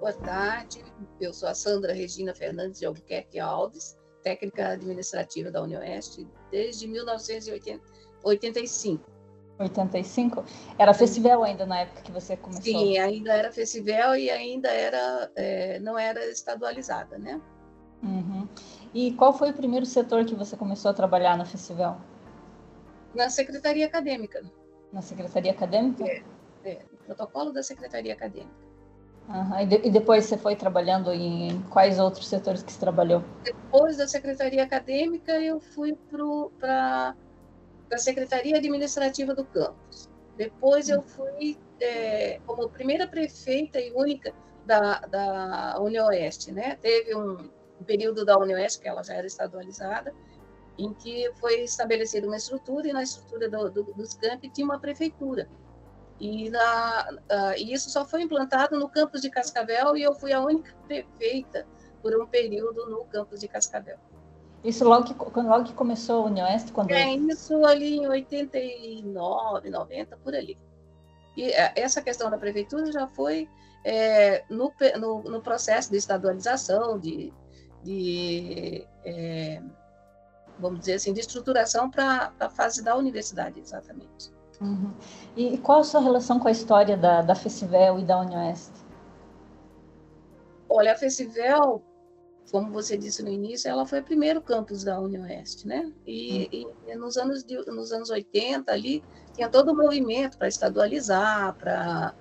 Boa tarde, eu sou a Sandra Regina Fernandes de Albuquerque Alves, técnica administrativa da UniOeste, desde 1985. 85? Era Festivel ainda na época que você começou? Sim, ainda era Festivel e ainda não era estadualizada, né? Uhum. E qual foi o primeiro setor que você começou a trabalhar na Festivel? Na Secretaria Acadêmica. Na Secretaria Acadêmica? No protocolo da Secretaria Acadêmica. Uhum. E depois você foi trabalhando em quais outros setores que você trabalhou? Depois da Secretaria Acadêmica, eu fui para a Secretaria Administrativa do campus. Depois eu fui como primeira prefeita e única da UniOeste, né? Teve um período da UniOeste, que ela já era estadualizada, em que foi estabelecida uma estrutura, e na estrutura dos campi tinha uma prefeitura. E isso só foi implantado no campus de Cascavel, e eu fui a única prefeita por um período no campus de Cascavel. Isso logo que começou a UniOeste? Isso ali em 89, 90, por ali. E essa questão da prefeitura já foi no processo de estadualização, vamos dizer assim, de estruturação para a fase da universidade, exatamente. Uhum. E qual a sua relação com a história da Festivel e da UniOeste? Olha, a Festivel, como você disse no início, ela foi o primeiro campus da UniOeste, né? E nos anos 80 ali, tinha todo o movimento para estadualizar, para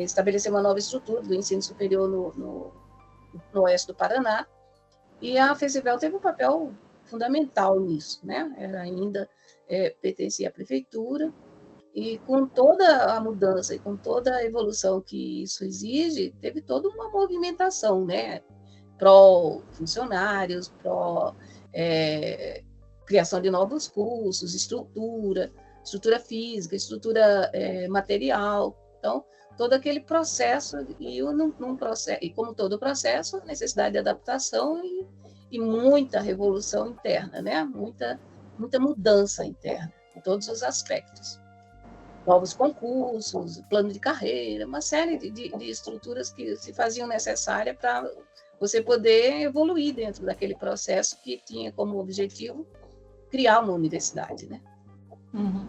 estabelecer uma nova estrutura do ensino superior no oeste do Paraná. E a Festivel teve um papel fundamental nisso, né? Ela ainda pertencia à prefeitura, e com toda a mudança e com toda a evolução que isso exige, teve toda uma movimentação, né? Pró-funcionários, criação de novos cursos, estrutura física, estrutura material. Então, todo aquele processo, e como todo processo, a necessidade de adaptação e muita revolução interna, né? Muita mudança interna, em todos os aspectos. Novos concursos, plano de carreira, uma série de estruturas que se faziam necessárias para você poder evoluir dentro daquele processo que tinha como objetivo criar uma universidade, né? Uhum.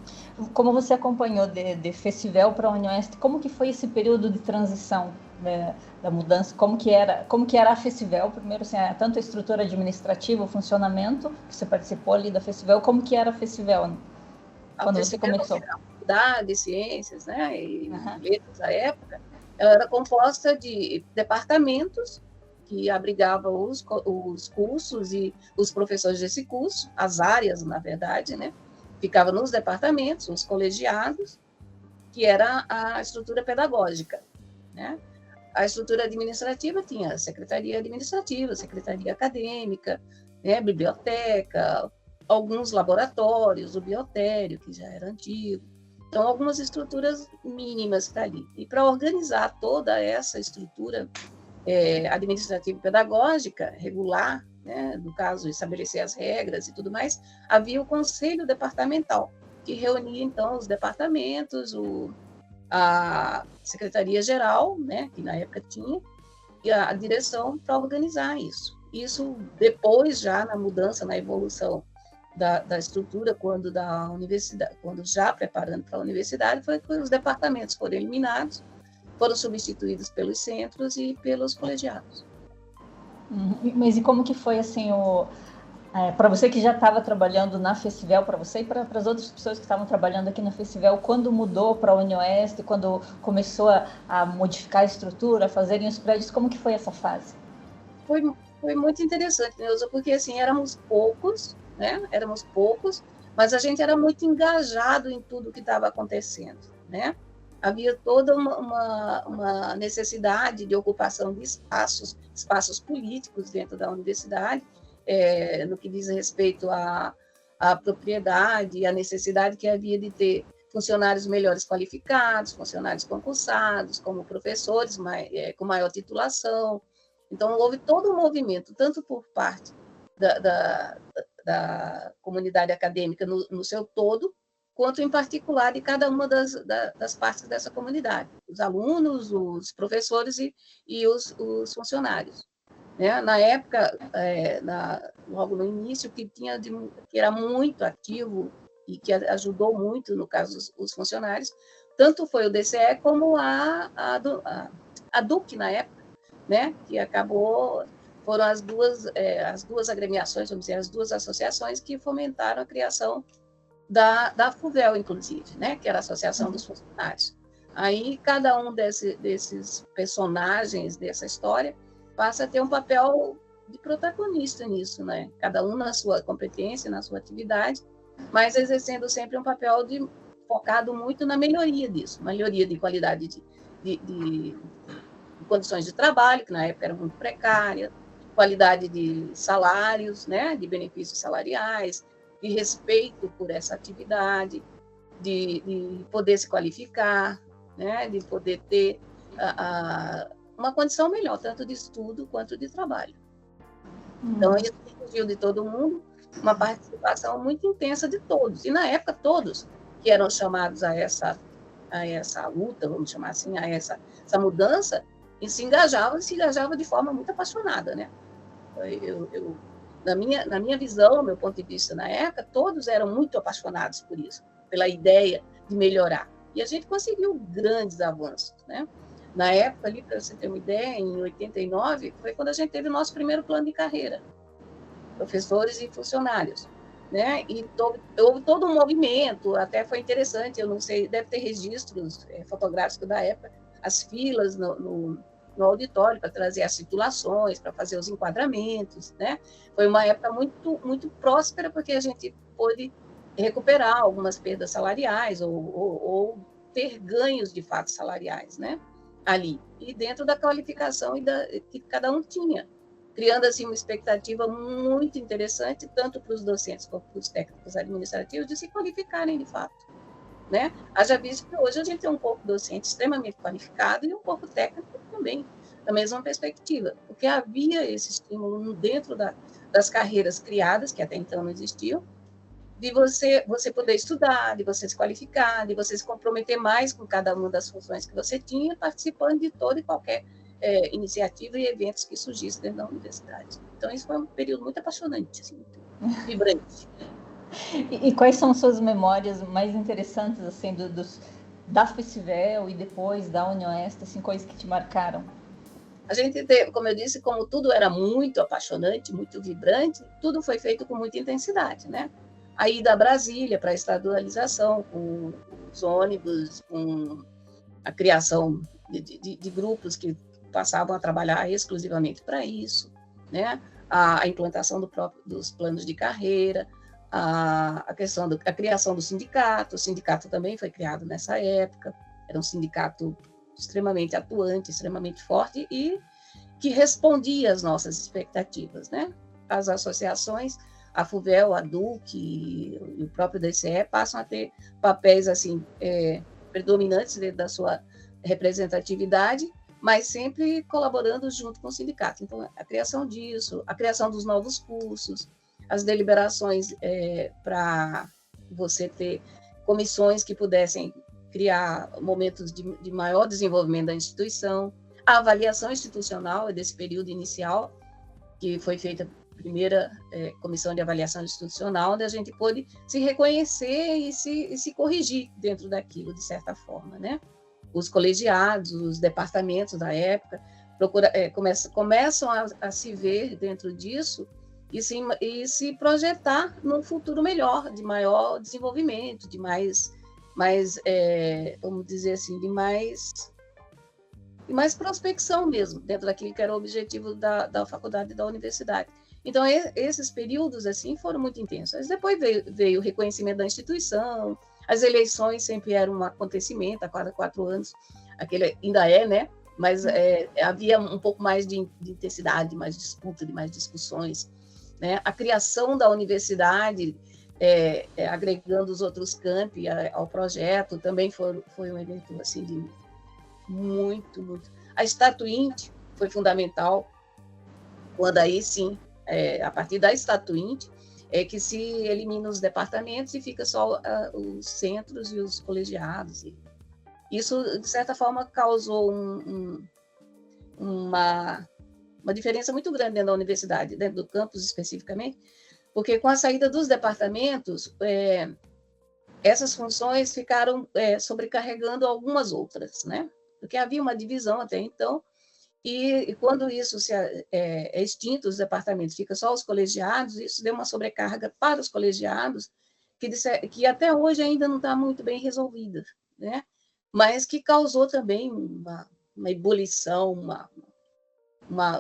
Como você acompanhou de Festivel para a UniOeste, como que foi esse período de transição da mudança? Como que era a Festivel? Primeiro, assim, tanto a estrutura administrativa, o funcionamento, que você participou ali da Festivel, como que era a Festivel quando você começou? A faculdade de ciências, né, e letras da época, ela era composta de departamentos que abrigavam os cursos e os professores desse curso, as áreas, na verdade, né? Ficava nos departamentos, os colegiados, que era a estrutura pedagógica, né? A estrutura administrativa tinha a secretaria administrativa, secretaria acadêmica, né? Biblioteca, alguns laboratórios, o biotério, que já era antigo. Então, algumas estruturas mínimas que está ali. E para organizar toda essa estrutura administrativa e pedagógica, regular, né, no caso, estabelecer as regras e tudo mais, havia o conselho departamental, que reunia, então, os departamentos, a secretaria-geral, né, que na época tinha, e a direção para organizar isso. Isso depois, já na mudança, na evolução da estrutura, quando já preparando para a universidade, foi que os departamentos foram eliminados, foram substituídos pelos centros e pelos colegiados. Mas e como que foi, assim, para você que já estava trabalhando na Festivel, para você e para as outras pessoas que estavam trabalhando aqui na Festivel, quando mudou para a UniOeste, quando começou a modificar a estrutura, a fazerem os prédios, como que foi essa fase? Foi muito interessante, Neuza, porque assim, éramos poucos, né? Éramos poucos, mas a gente era muito engajado em tudo que estava acontecendo, né? Havia toda uma necessidade de ocupação de espaços políticos dentro da universidade, no que diz respeito à propriedade, à necessidade que havia de ter funcionários melhores qualificados, funcionários concursados, como professores com maior titulação. Então, houve todo um movimento, tanto por parte da comunidade acadêmica no seu todo, quanto em particular de cada uma das partes dessa comunidade, os alunos, os professores e os funcionários. Né? Na época, logo no início, que era muito ativo e que ajudou muito, no caso, os funcionários, tanto foi o DCE como a DUC, na época, né? Que foram as duas agremiações, vamos dizer, as duas associações que fomentaram a criação da FUVEL, inclusive, né? Que era a Associação dos Funcionários. Aí, cada um desses personagens dessa história passa a ter um papel de protagonista nisso, né? Cada um na sua competência, na sua atividade, mas exercendo sempre um papel focado muito na melhoria disso, melhoria de qualidade de condições de trabalho, que na época era muito precária, qualidade de salários, né? De benefícios salariais, de respeito por essa atividade, de poder se qualificar, né? De poder ter uma condição melhor, tanto de estudo quanto de trabalho. Então, isso exigiu de todo mundo uma participação muito intensa de todos. E, na época, todos que eram chamados a essa luta, vamos chamar assim, a essa mudança, e se engajavam de forma muito apaixonada, né? Na minha visão, meu ponto de vista na época, todos eram muito apaixonados por isso, pela ideia de melhorar. E a gente conseguiu grandes avanços, né? Na época, ali, para você ter uma ideia, em 89, foi quando a gente teve o nosso primeiro plano de carreira, professores e funcionários, né? E houve todo um movimento, até foi interessante, eu não sei, deve ter registros fotográficos da época, as filas no auditório para trazer as titulações, para fazer os enquadramentos, né? Foi uma época muito, muito próspera, porque a gente pôde recuperar algumas perdas salariais ou ter ganhos, de fato, salariais, né? Ali, e dentro da qualificação que cada um tinha, criando assim uma expectativa muito interessante, tanto para os docentes quanto para os técnicos administrativos, de se qualificarem de fato, né? Haja visto que hoje a gente tem um corpo docente extremamente qualificado e um corpo técnico também, na mesma perspectiva, porque havia esse estímulo dentro das carreiras criadas, que até então não existiam, de você poder estudar, de você se qualificar, de você se comprometer mais com cada uma das funções que você tinha, participando de toda e qualquer iniciativa e eventos que surgissem dentro da universidade. Então, isso foi um período muito apaixonante, assim, muito vibrante. E quais são suas memórias mais interessantes, assim, da FECIVEL e depois da UniOeste, assim, coisas que te marcaram? A gente teve, como eu disse, como tudo era muito apaixonante, muito vibrante, tudo foi feito com muita intensidade, né? A ida a Brasília para a estadualização, com os ônibus, com a criação de grupos que passavam a trabalhar exclusivamente para isso, né? A implantação dos planos de carreira, a questão a criação do sindicato. O sindicato também foi criado nessa época, era um sindicato extremamente atuante, extremamente forte e que respondia às nossas expectativas, né? As associações, a FUVEL, a DUC e o próprio DCE passam a ter papéis assim predominantes dentro da sua representatividade, mas sempre colaborando junto com o sindicato. Então, a criação disso, a criação dos novos cursos, as deliberações para você ter comissões que pudessem criar momentos de maior desenvolvimento da instituição, a avaliação institucional desse período inicial, que foi feita primeira comissão de avaliação institucional, onde a gente pôde se reconhecer e se corrigir dentro daquilo, de certa forma, né? Os colegiados, os departamentos da época começam a se ver dentro disso e se projetar num futuro melhor, de maior desenvolvimento, de mais vamos dizer assim, de mais prospecção mesmo, dentro daquilo que era o objetivo da faculdade e da universidade. Então, esses períodos, assim, foram muito intensos. Depois veio o reconhecimento da instituição, as eleições sempre eram um acontecimento, a cada 4 anos, aquele ainda né? Mas havia um pouco mais de intensidade, de mais disputa, de mais discussões, né? A criação da universidade, agregando os outros campi ao projeto, também foi um evento, assim, de muito, muito... A Estatuinte foi fundamental, quando aí, sim, a partir da Estatuinte, é que se elimina os departamentos e fica só os centros e os colegiados. Isso, de certa forma, causou uma diferença muito grande dentro da universidade, dentro do campus especificamente, porque com a saída dos departamentos, essas funções ficaram sobrecarregando algumas outras, né? Porque havia uma divisão até então, e quando isso é extinto, os departamentos, fica só os colegiados, isso deu uma sobrecarga para os colegiados, que até hoje ainda não está muito bem resolvida, né? Mas que causou também uma ebulição,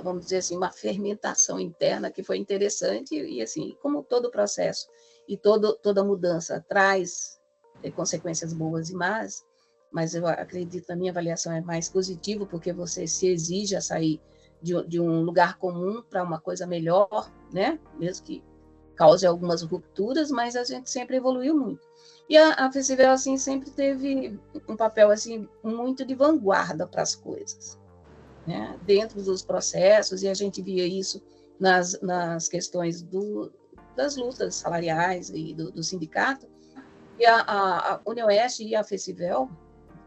vamos dizer assim, uma fermentação interna que foi interessante, e assim, como todo processo e toda mudança traz consequências boas e más, mas eu acredito, na minha avaliação, é mais positivo, porque você se exige a sair de um lugar comum para uma coisa melhor, né? Mesmo que cause algumas rupturas, mas a gente sempre evoluiu muito. E a FECIVEL, assim, sempre teve um papel, assim, muito de vanguarda para as coisas, né? Dentro dos processos, e a gente via isso nas questões das lutas salariais e do sindicato. E a UniOeste e a FECIVEL,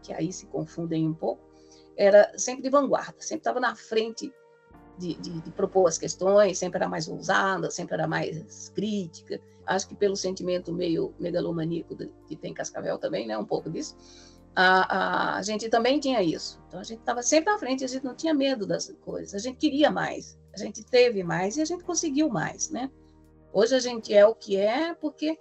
que aí se confundem um pouco, era sempre de vanguarda, sempre estava na frente de propor as questões, sempre era mais ousada, sempre era mais crítica. Acho que pelo sentimento meio megalomaníaco que tem Cascavel também, né, um pouco disso, a gente também tinha isso. Então, a gente estava sempre à frente, a gente não tinha medo das coisas, a gente queria mais, a gente teve mais e a gente conseguiu mais, né? Hoje a gente é o que é porque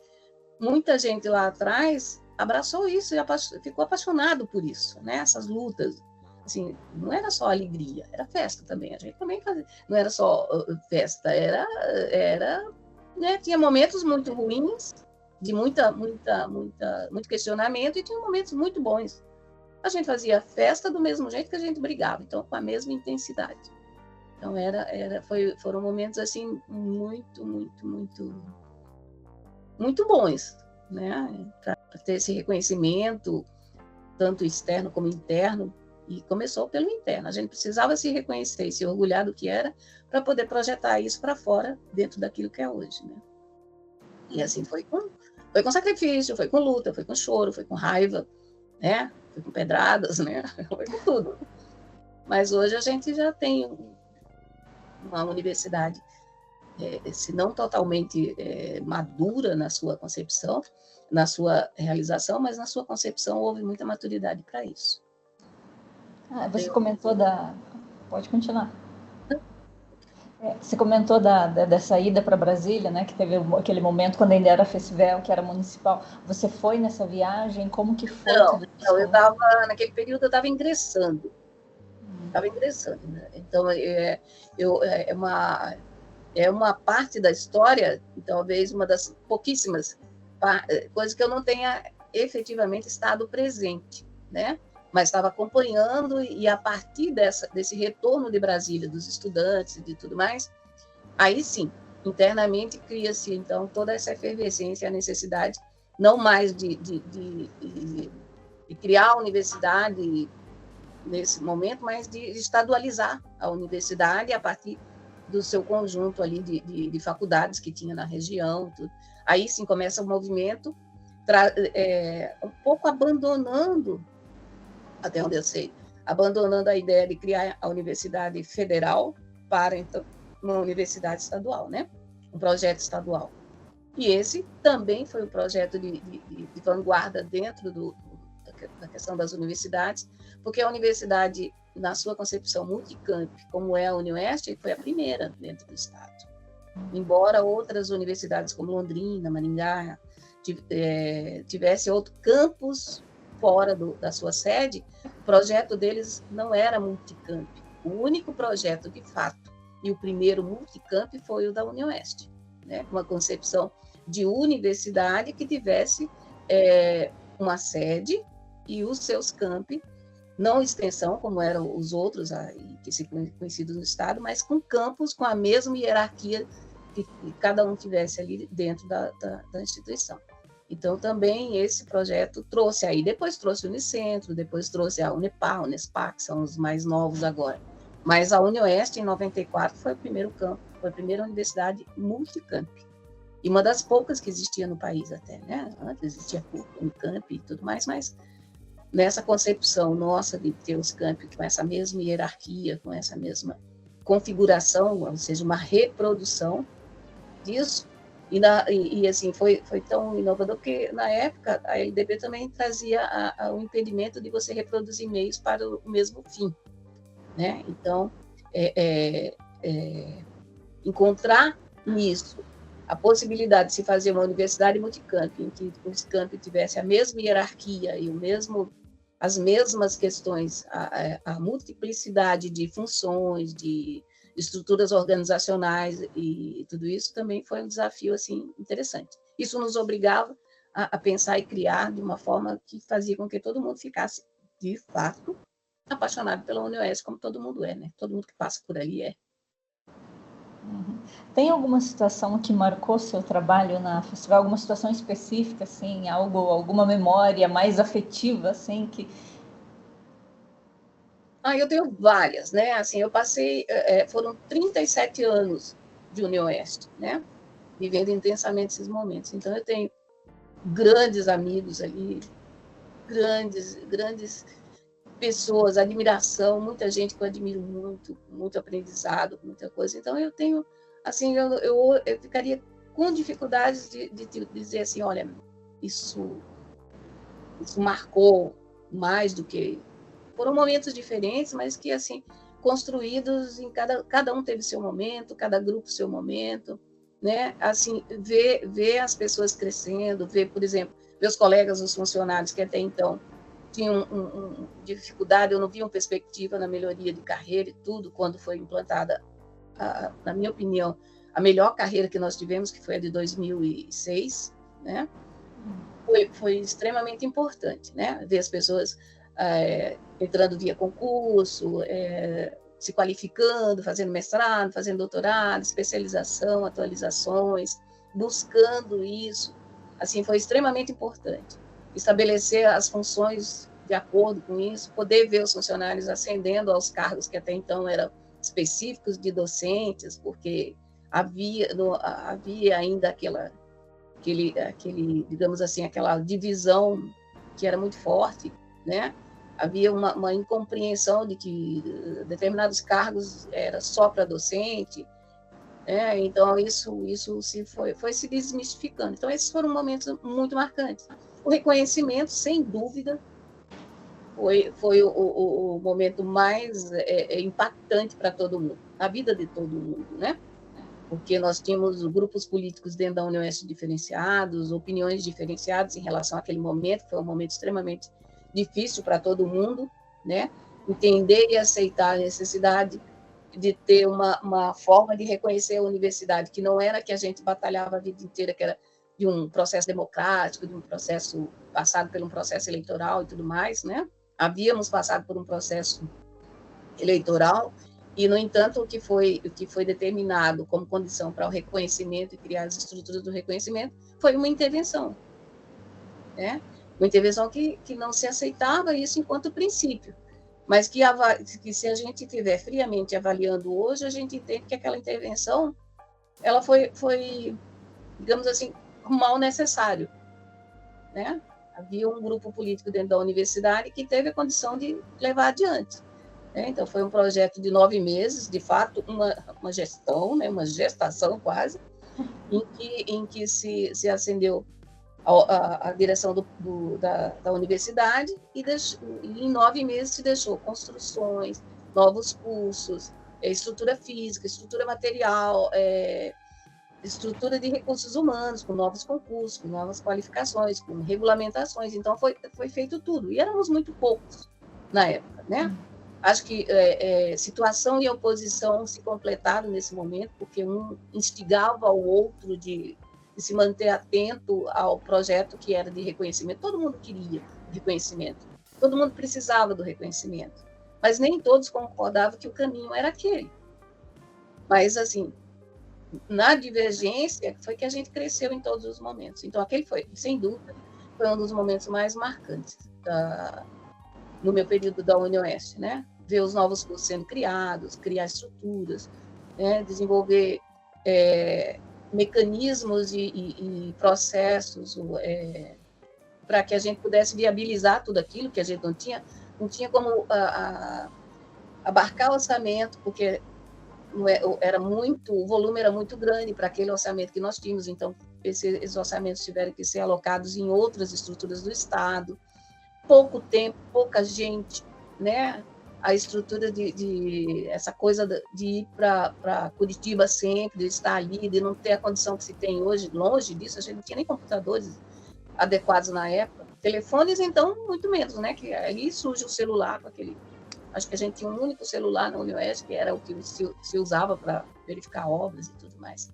muita gente lá atrás abraçou isso e ficou apaixonado por isso, né? Essas lutas, assim, não era só alegria, era festa também. A gente também fazia, não era só festa, era, né? Tinha momentos muito ruins, de muito questionamento, e tinha momentos muito bons. A gente fazia festa do mesmo jeito que a gente brigava, então com a mesma intensidade. Então foram momentos assim muito bons, né? Para ter esse reconhecimento, tanto externo como interno, e começou pelo interno. A gente precisava se reconhecer e se orgulhar do que era para poder projetar isso para fora, dentro daquilo que é hoje, né? E assim foi com sacrifício, foi com luta, foi com choro, foi com raiva, né? Foi com pedradas, né? Foi com tudo. Mas hoje a gente já tem uma universidade, se não totalmente madura na sua concepção, na sua realização, mas na sua concepção houve muita maturidade para isso. Você comentou Pode continuar. Você comentou dessa ida para Brasília, né? Que teve aquele momento quando ainda era FECIVEL, que era municipal. Você foi nessa viagem? Como que foi? Não, eu estava, naquele período, eu estava ingressando. Estava ingressando, né? Então, é uma parte da história, talvez uma das pouquíssimas coisas que eu não tenha efetivamente estado presente, né? Mas estava acompanhando, e a partir desse retorno de Brasília, dos estudantes e de tudo mais, aí sim, internamente cria-se, então, toda essa efervescência, a necessidade, não mais de criar a universidade nesse momento, mas de estadualizar a universidade a partir do seu conjunto ali de faculdades que tinha na região. Tudo. Aí sim começa o movimento, um pouco abandonando, até onde eu sei, abandonando a ideia de criar a universidade federal para, então, uma universidade estadual, né? Um projeto estadual. E esse também foi um projeto de vanguarda dentro da questão das universidades, porque a universidade, na sua concepção multicamp, como é a UniOeste, foi a primeira dentro do Estado. Embora outras universidades, como Londrina, Maringá, tivesse outro campus fora da sua sede, o projeto deles não era multicamp. O único projeto, de fato, e o primeiro multicamp foi o da UniOeste, né? Uma concepção de universidade que tivesse uma sede e os seus campi, não extensão, como eram os outros que se conhecidos no Estado, mas com campus com a mesma hierarquia que cada um tivesse ali dentro da instituição. Então, também esse projeto trouxe aí, depois trouxe o Unicentro, depois trouxe a Unepar, Unespa, que são os mais novos agora. Mas a UniOeste, em 94, foi o primeiro campo, foi a primeira universidade multicamp. e uma das poucas que existia no país até, né? Antes existia PUC, Unicamp e tudo mais, mas nessa concepção nossa de ter os campi com essa mesma hierarquia, com essa mesma configuração, ou seja, uma reprodução disso, e assim, foi tão inovador, porque na época a LDB também trazia o impedimento de você reproduzir meios para o mesmo fim, né? Então, encontrar nisso a possibilidade de se fazer uma universidade multicamp, em que os campi tivessem a mesma hierarquia e as mesmas questões, a multiplicidade de funções, de estruturas organizacionais, e tudo isso também foi um desafio assim, interessante. Isso nos obrigava a pensar e criar de uma forma que fazia com que todo mundo ficasse, de fato, apaixonado pela UniOeste, como todo mundo é, né? Todo mundo que passa por ali é. Tem alguma situação que marcou seu trabalho na festival? Alguma situação específica, assim, alguma memória mais afetiva, assim, que... Eu tenho várias, né? Assim, eu passei, foram 37 anos de UniOeste, né? Vivendo intensamente esses momentos. Então, eu tenho grandes amigos ali, grandes pessoas, admiração, muita gente que eu admiro muito aprendizado, muita coisa. Então, eu tenho, assim, eu ficaria com dificuldades de dizer assim, olha, isso marcou mais do que... Foram momentos diferentes, mas que, assim, construídos em cada um teve seu momento, cada grupo seu momento, né? Assim, ver as pessoas crescendo, ver, por exemplo, meus colegas, os funcionários que até então tinham dificuldade, eu não via uma perspectiva na melhoria de carreira e tudo, quando foi implantada, na minha opinião, a melhor carreira que nós tivemos, que foi a de 2006, né? Foi extremamente importante, né? Ver as pessoas entrando via concurso, se qualificando, fazendo mestrado, fazendo doutorado, especialização, atualizações, buscando isso. Assim, foi extremamente importante. Estabelecer as funções de acordo com isso, poder ver os funcionários ascendendo aos cargos que até então eram específicos de docentes, porque havia ainda aquele, digamos assim, aquela divisão que era muito forte, né? Havia uma incompreensão de que determinados cargos era só para docente, né? Então isso foi se desmistificando. Então esses foram momentos muito marcantes. O reconhecimento, sem dúvida, foi o momento mais impactante para todo mundo, na vida de todo mundo, né? Porque nós tínhamos grupos políticos dentro da UniOeste diferenciados, opiniões diferenciadas em relação àquele momento, que foi um momento extremamente difícil para todo mundo, né? Entender e aceitar a necessidade de ter uma forma de reconhecer a universidade, que não era que a gente batalhava a vida inteira, que era de um processo democrático, de um processo passado por um processo eleitoral e tudo mais, né? Havíamos passado por um processo eleitoral e, no entanto, o que foi determinado como condição para o reconhecimento e criar as estruturas do reconhecimento foi uma intervenção, né? Uma intervenção que não se aceitava isso enquanto princípio, mas que se a gente estiver friamente avaliando hoje, a gente entende que aquela intervenção ela foi, digamos assim, um mal necessário, né? Havia um grupo político dentro da universidade que teve a condição de levar adiante, né? Então, foi um projeto de 9 meses, de fato, uma gestão, né? Uma gestação quase, em que se acendeu a direção da universidade e em 9 meses se deixou construções, novos cursos, estrutura física, estrutura material, estrutura de recursos humanos, com novos concursos, com novas qualificações, com regulamentações. Então, foi feito tudo. E éramos muito poucos na época, né? Acho que situação e oposição se completaram nesse momento, porque um instigava o outro de se manter atento ao projeto que era de reconhecimento. Todo mundo queria reconhecimento, todo mundo precisava do reconhecimento, mas nem todos concordavam que o caminho era aquele. Mas, assim, na divergência foi que a gente cresceu em todos os momentos. Então, aquele foi, sem dúvida, foi um dos momentos mais marcantes no meu período da UniOeste, né? Ver os novos cursos sendo criados, criar estruturas, né? Desenvolver mecanismos e processos para que a gente pudesse viabilizar tudo aquilo que a gente não tinha como abarcar o orçamento, porque o volume era muito grande para aquele orçamento que nós tínhamos, então esses orçamentos tiveram que ser alocados em outras estruturas do Estado, pouco tempo, pouca gente, né? A estrutura essa coisa de ir para Curitiba sempre, de estar ali, de não ter a condição que se tem hoje, longe disso, a gente não tinha nem computadores adequados na época. Telefones, então, muito menos, né? Que aí surge o celular com aquele... Acho que a gente tinha um único celular na UniOeste, que era o que se usava para verificar obras e tudo mais.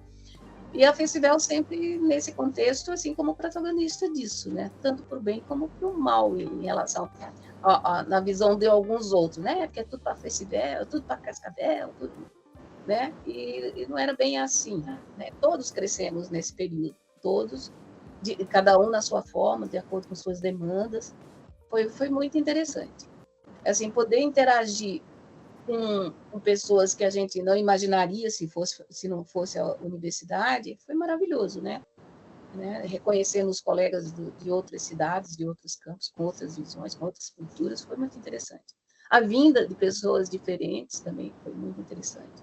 E a FECIVEL sempre nesse contexto, assim, como protagonista disso, né? Tanto para o bem como para o mal, em relação na visão de alguns outros, né? Porque é tudo para a FECIVEL, tudo para a Cascavel, tudo, né? E não era bem assim, né? Todos crescemos nesse período, todos, cada um na sua forma, de acordo com suas demandas. Foi muito interessante. Assim, poder interagir com pessoas que a gente não imaginaria se não fosse a universidade, foi maravilhoso, né? Reconhecendo os colegas de outras cidades, de outros campos, com outras visões, com outras culturas, foi muito interessante. A vinda de pessoas diferentes também foi muito interessante.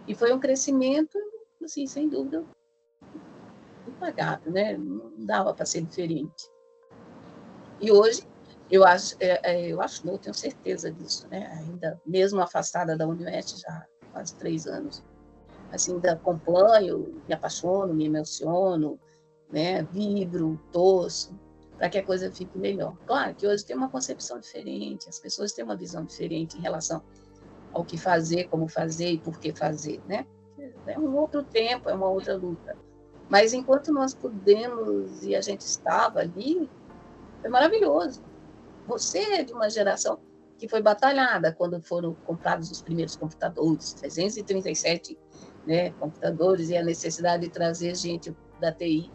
E foi um crescimento, assim, sem dúvida, impagável, né? Não dava para ser diferente. E hoje, eu tenho certeza disso, né? Ainda, mesmo afastada da UniOeste, já há quase 3 anos, assim, ainda acompanho, me apaixono, me emociono, né? Vibro, torço, para que a coisa fique melhor. Claro que hoje tem uma concepção diferente, as pessoas têm uma visão diferente em relação ao que fazer, como fazer e por que fazer, né? É um outro tempo, é uma outra luta. Mas enquanto nós pudemos e a gente estava ali, foi maravilhoso. Você é de uma geração que foi batalhada quando foram comprados os primeiros computadores, 337, né, computadores, e a necessidade de trazer gente da TI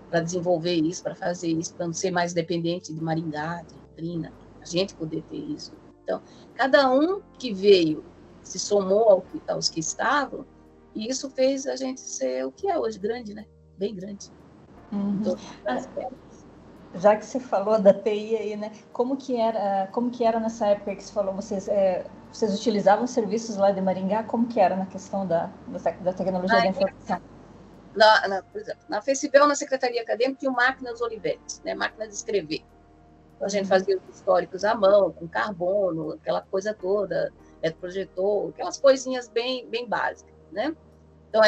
para desenvolver isso, para fazer isso, para não ser mais dependente de Maringá, de Londrina, a gente poder ter isso. Então, cada um que veio se somou aos que estavam, e isso fez a gente ser o que é hoje, grande, né? Bem grande. Uhum. Já que você falou da TI aí, né? Como que era nessa época que você falou? Vocês utilizavam serviços lá de Maringá? Como que era na questão da tecnologia da informação? Por exemplo, na FECIVEL, na Secretaria Acadêmica, tinha máquinas Olivetti, né? Máquina de escrever. Então, a gente fazia os históricos à mão, com carbono, aquela coisa toda, projetor, aquelas coisinhas bem básicas, né? Então,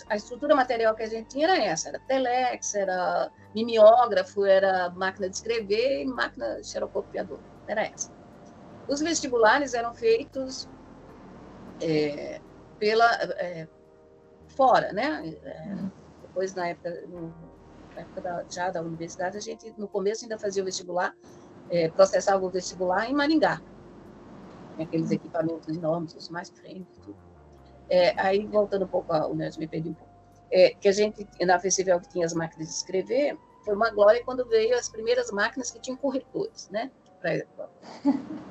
a estrutura material que a gente tinha era essa, era telex, era mimeógrafo, era máquina de escrever e máquina xerocopiadora, era essa. Os vestibulares eram feitos fora, né? Depois, na época já da universidade, a gente, no começo, ainda fazia o vestibular, processava o vestibular em Maringá, aqueles equipamentos enormes, os mais frente, tudo. Aí, voltando um pouco ao UniOeste, me perdi um pouco, que a gente, na FECIVEL, que tinha as máquinas de escrever, foi uma glória quando veio as primeiras máquinas que tinham corretores, né?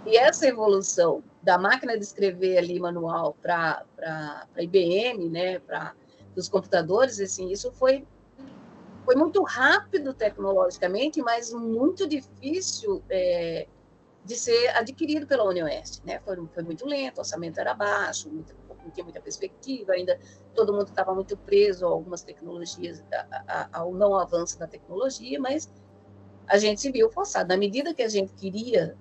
E essa evolução da máquina de escrever ali manual para IBM, né? Para os computadores, assim, isso foi muito rápido tecnologicamente, mas muito difícil de ser adquirido pela UniOeste, né? Foi muito lento, o orçamento era baixo, não tinha muita perspectiva, ainda todo mundo estava muito preso a algumas tecnologias, ao não avanço da tecnologia, mas a gente se viu forçado. Na medida que a gente queria,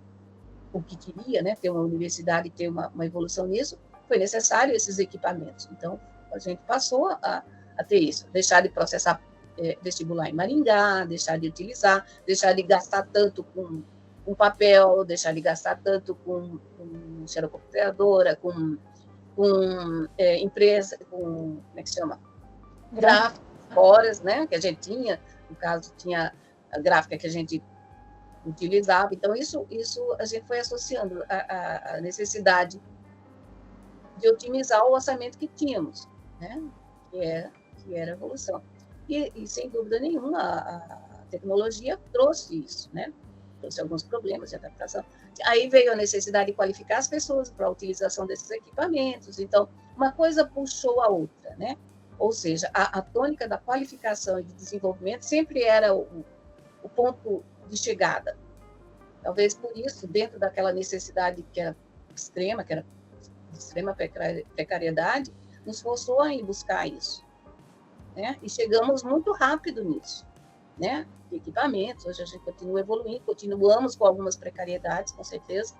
né, ter uma universidade, ter uma evolução nisso, foi necessário esses equipamentos. Então, a gente passou a ter isso, deixar de processar vestibular em Maringá, deixar de utilizar, deixar de gastar tanto com papel, deixar de gastar tanto com xerocopiadora, com empresa, como é que se chama? Gráficos, horas, né, que a gente tinha, no caso, tinha a gráfica que a gente utilizava. Então, isso a gente foi associando a necessidade de otimizar o orçamento que tínhamos, né, que era a evolução. E sem dúvida nenhuma, a tecnologia trouxe isso, né? Trouxe alguns problemas de adaptação. Aí veio a necessidade de qualificar as pessoas para a utilização desses equipamentos. Então, uma coisa puxou a outra, né? Ou seja, a tônica da qualificação e de desenvolvimento sempre era o ponto de chegada. Talvez por isso, dentro daquela necessidade que era extrema de extrema precariedade, nos forçou a ir buscar isso, né? E chegamos muito rápido nisso, né? De equipamentos, hoje a gente continua evoluindo, continuamos com algumas precariedades, com certeza,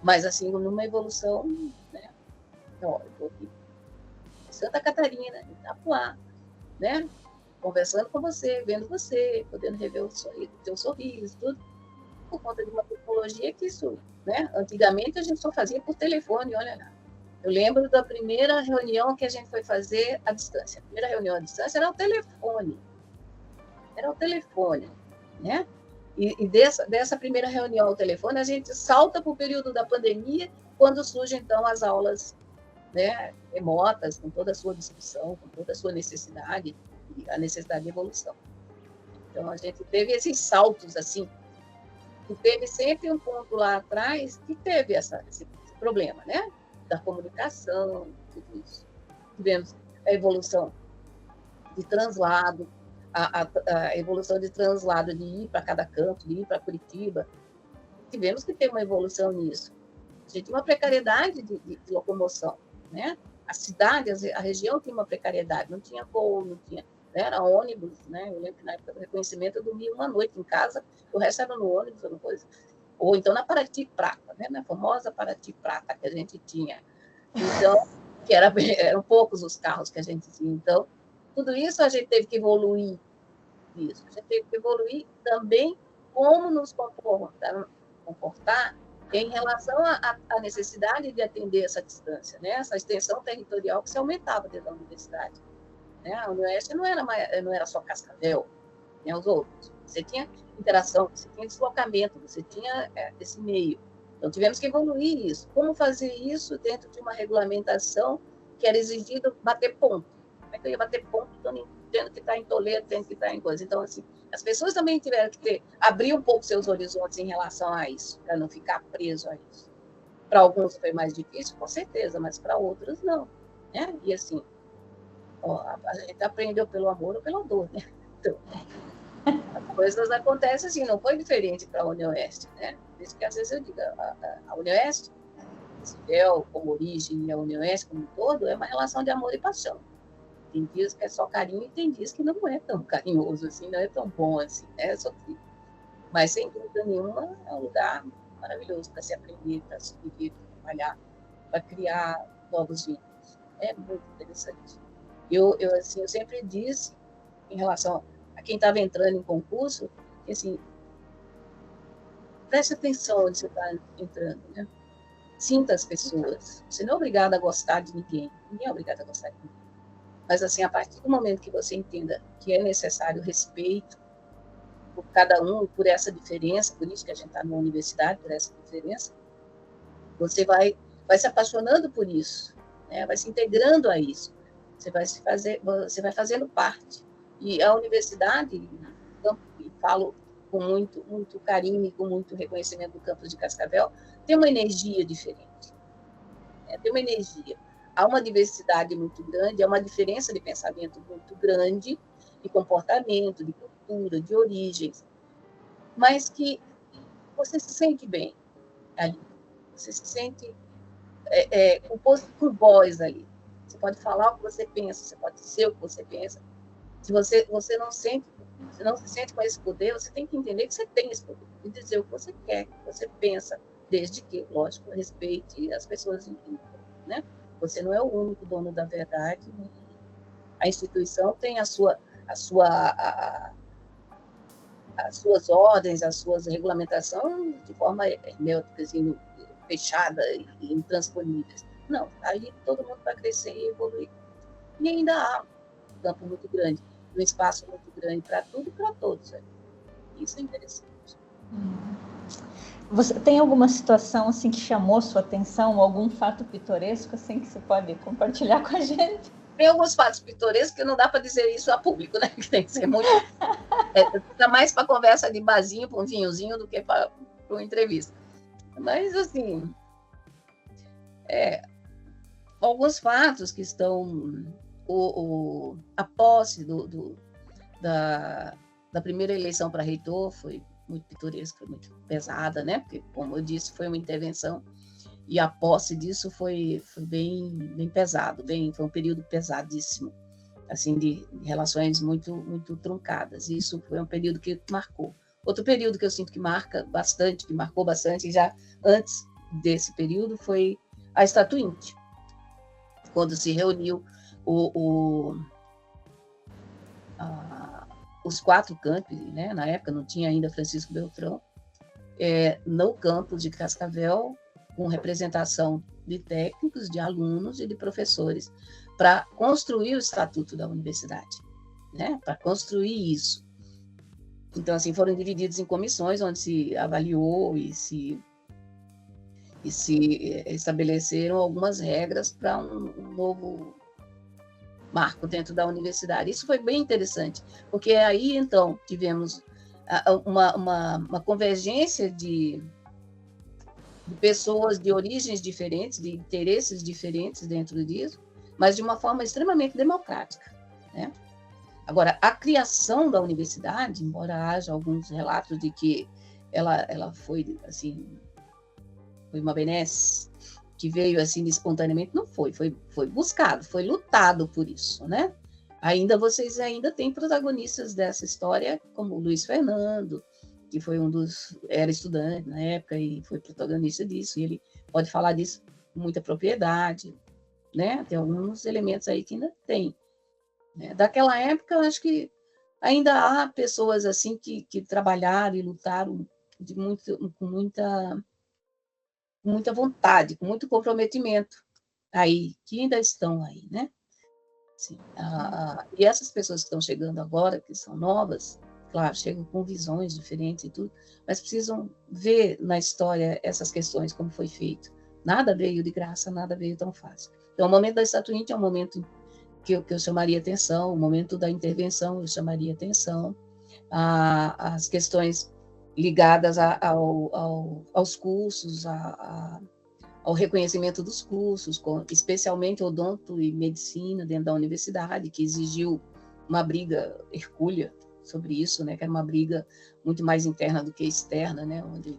mas assim, numa evolução, né? Ó, eu estou aqui em Santa Catarina, em Itapuá, né? Conversando com você, vendo você, podendo rever o teu sorriso, tudo, por conta de uma tecnologia que isso, né? Antigamente a gente só fazia por telefone, olha lá. Eu lembro da primeira reunião que a gente foi fazer à distância. A primeira reunião à distância era o telefone. Era o telefone, né? E dessa primeira reunião ao telefone, a gente salta para o período da pandemia, quando surgem, então, as aulas, né, remotas, com toda a sua discussão, com toda a sua necessidade, e a necessidade de evolução. Então, a gente teve esses saltos, assim, e teve sempre um ponto lá atrás que teve esse problema, né? Da comunicação, tudo isso. Tivemos a evolução de translado, a evolução de translado, de ir para cada canto, de ir para Curitiba. Tivemos que ter uma evolução nisso. A gente tinha uma precariedade de locomoção, né? A cidade, a região tinha uma precariedade, não tinha voo, não tinha, né? Era ônibus, né? Eu lembro que na época do reconhecimento eu dormia uma noite em casa, o resto era no ônibus, ou coisa. Ou então na Paraty Prata, né? Na famosa Paraty Prata que a gente tinha. Então, que eram poucos os carros que a gente tinha. Então, tudo isso a gente teve que evoluir. Isso. A gente teve que evoluir também como nos comportar em relação à necessidade de atender essa distância, né? Essa extensão territorial que se aumentava dentro da universidade. Né? A UniOeste não era só Cascavel, né? Os outros. Você tinha interação, você tinha deslocamento, você tinha esse meio. Então, tivemos que evoluir isso. Como fazer isso dentro de uma regulamentação que era exigido bater ponto? Como é que eu ia bater ponto tendo que estar em Toledo, tendo que estar em coisa? Então, assim, as pessoas também tiveram que abrir um pouco seus horizontes em relação a isso, para não ficar preso a isso. Para alguns foi mais difícil, com certeza, mas para outros não. Né? E assim, ó, a gente aprendeu pelo amor ou pela dor, né? Então, as coisas acontecem assim, não foi diferente para a UniOeste, né? Por isso que às vezes eu digo, a UniOeste, como origem, e a UniOeste como um todo, é uma relação de amor e paixão. Tem dias que é só carinho e tem dias que não é tão carinhoso assim, não é tão bom assim, né? Mas, sem dúvida nenhuma, é um lugar maravilhoso para se aprender, para se viver, para trabalhar, para criar novos vínculos. É muito interessante. Eu sempre disse, em relação a quem estava entrando em concurso, que, assim, preste atenção onde você está entrando, né? Sinta as pessoas. Você não é obrigado a gostar de ninguém. Ninguém é obrigado a gostar de ninguém. Mas, assim, a partir do momento que você entenda que é necessário respeito por cada um, por essa diferença, por isso que a gente está numa universidade, por essa diferença, você vai se apaixonando por isso, né? Vai se integrando a isso. Você vai fazendo parte. E a universidade, e falo com muito, muito carinho e com muito reconhecimento do campus de Cascavel, tem uma energia diferente. Tem uma energia. Há uma diversidade muito grande, há uma diferença de pensamento muito grande, de comportamento, de cultura, de origens, mas que você se sente bem ali. Você se sente com voz ali. Você pode falar o que você pensa, você pode ser o que você pensa. Se você não se sente com esse poder, você tem que entender que você tem esse poder e dizer o que você quer, o que você pensa, desde que, lógico, respeite as pessoas em volta, né? Você não é o único dono da verdade. A instituição tem as suas ordens, as suas regulamentações de forma herméutica, assim, fechada e intransponíveis. Não, aí todo mundo vai crescer e evoluir. E ainda há um campo muito grande, um espaço muito grande para tudo e para todos. Isso é interessante. Você tem alguma situação assim que chamou sua atenção, algum fato pitoresco assim que você pode compartilhar com a gente? Tem alguns fatos pitorescos que não dá para dizer isso a público, né? Que tem que ser muito... Ainda mais para conversa de barzinho, para um vinhozinho, do que para uma entrevista. Mas, assim... alguns fatos que estão a posse da primeira eleição para reitor foi muito pitoresca, foi muito pesada, né? Porque, como eu disse, foi uma intervenção e a posse disso foi bem pesado, foi um período pesadíssimo, assim, de relações muito, muito truncadas. E isso foi um período que marcou. Outro período que eu sinto que marcou bastante, já antes desse período, foi a Estatuinte, quando se reuniu os 4 campi, né? Na época não tinha ainda Francisco Beltrão, no campus de Cascavel, com representação de técnicos, de alunos e de professores, para construir o estatuto da universidade, né? Para construir isso. Então, assim, foram divididos em comissões, onde se avaliou e se estabeleceram algumas regras para um novo marco dentro da universidade. Isso foi bem interessante, porque aí, então, tivemos uma convergência de pessoas de origens diferentes, de interesses diferentes dentro disso, mas de uma forma extremamente democrática, né? Agora, a criação da universidade, embora haja alguns relatos de que ela foi, assim, foi uma benesse que veio assim espontaneamente, não foi buscado, foi lutado por isso, né? Vocês ainda têm protagonistas dessa história, como o Luiz Fernando, que foi era estudante na época e foi protagonista disso, e ele pode falar disso com muita propriedade, né? Tem alguns elementos aí que ainda tem. Né? Daquela época, eu acho que ainda há pessoas assim que trabalharam e lutaram com muita vontade, com muito comprometimento aí, que ainda estão aí, né? Assim, e essas pessoas que estão chegando agora, que são novas, claro, chegam com visões diferentes e tudo, mas precisam ver na história essas questões, como foi feito. Nada veio de graça, nada veio tão fácil. Então, o momento da Estatuinte é um momento que eu chamaria atenção, o momento da intervenção eu chamaria atenção, as questões ligadas aos cursos, ao reconhecimento dos cursos, especialmente odonto e medicina dentro da universidade, que exigiu uma briga hercúlea sobre isso, né, que era uma briga muito mais interna do que externa, né, onde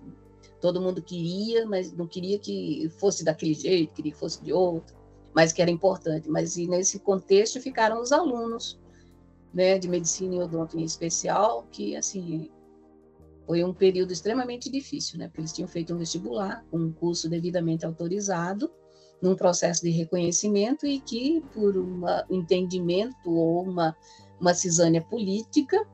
todo mundo queria, mas não queria que fosse daquele jeito, queria que fosse de outro, mas que era importante. Mas e nesse contexto ficaram os alunos, né, de medicina e odonto em especial, que assim foi um período extremamente difícil, né, porque eles tinham feito um vestibular, um curso devidamente autorizado, num processo de reconhecimento e que, por um entendimento ou uma cisânia política,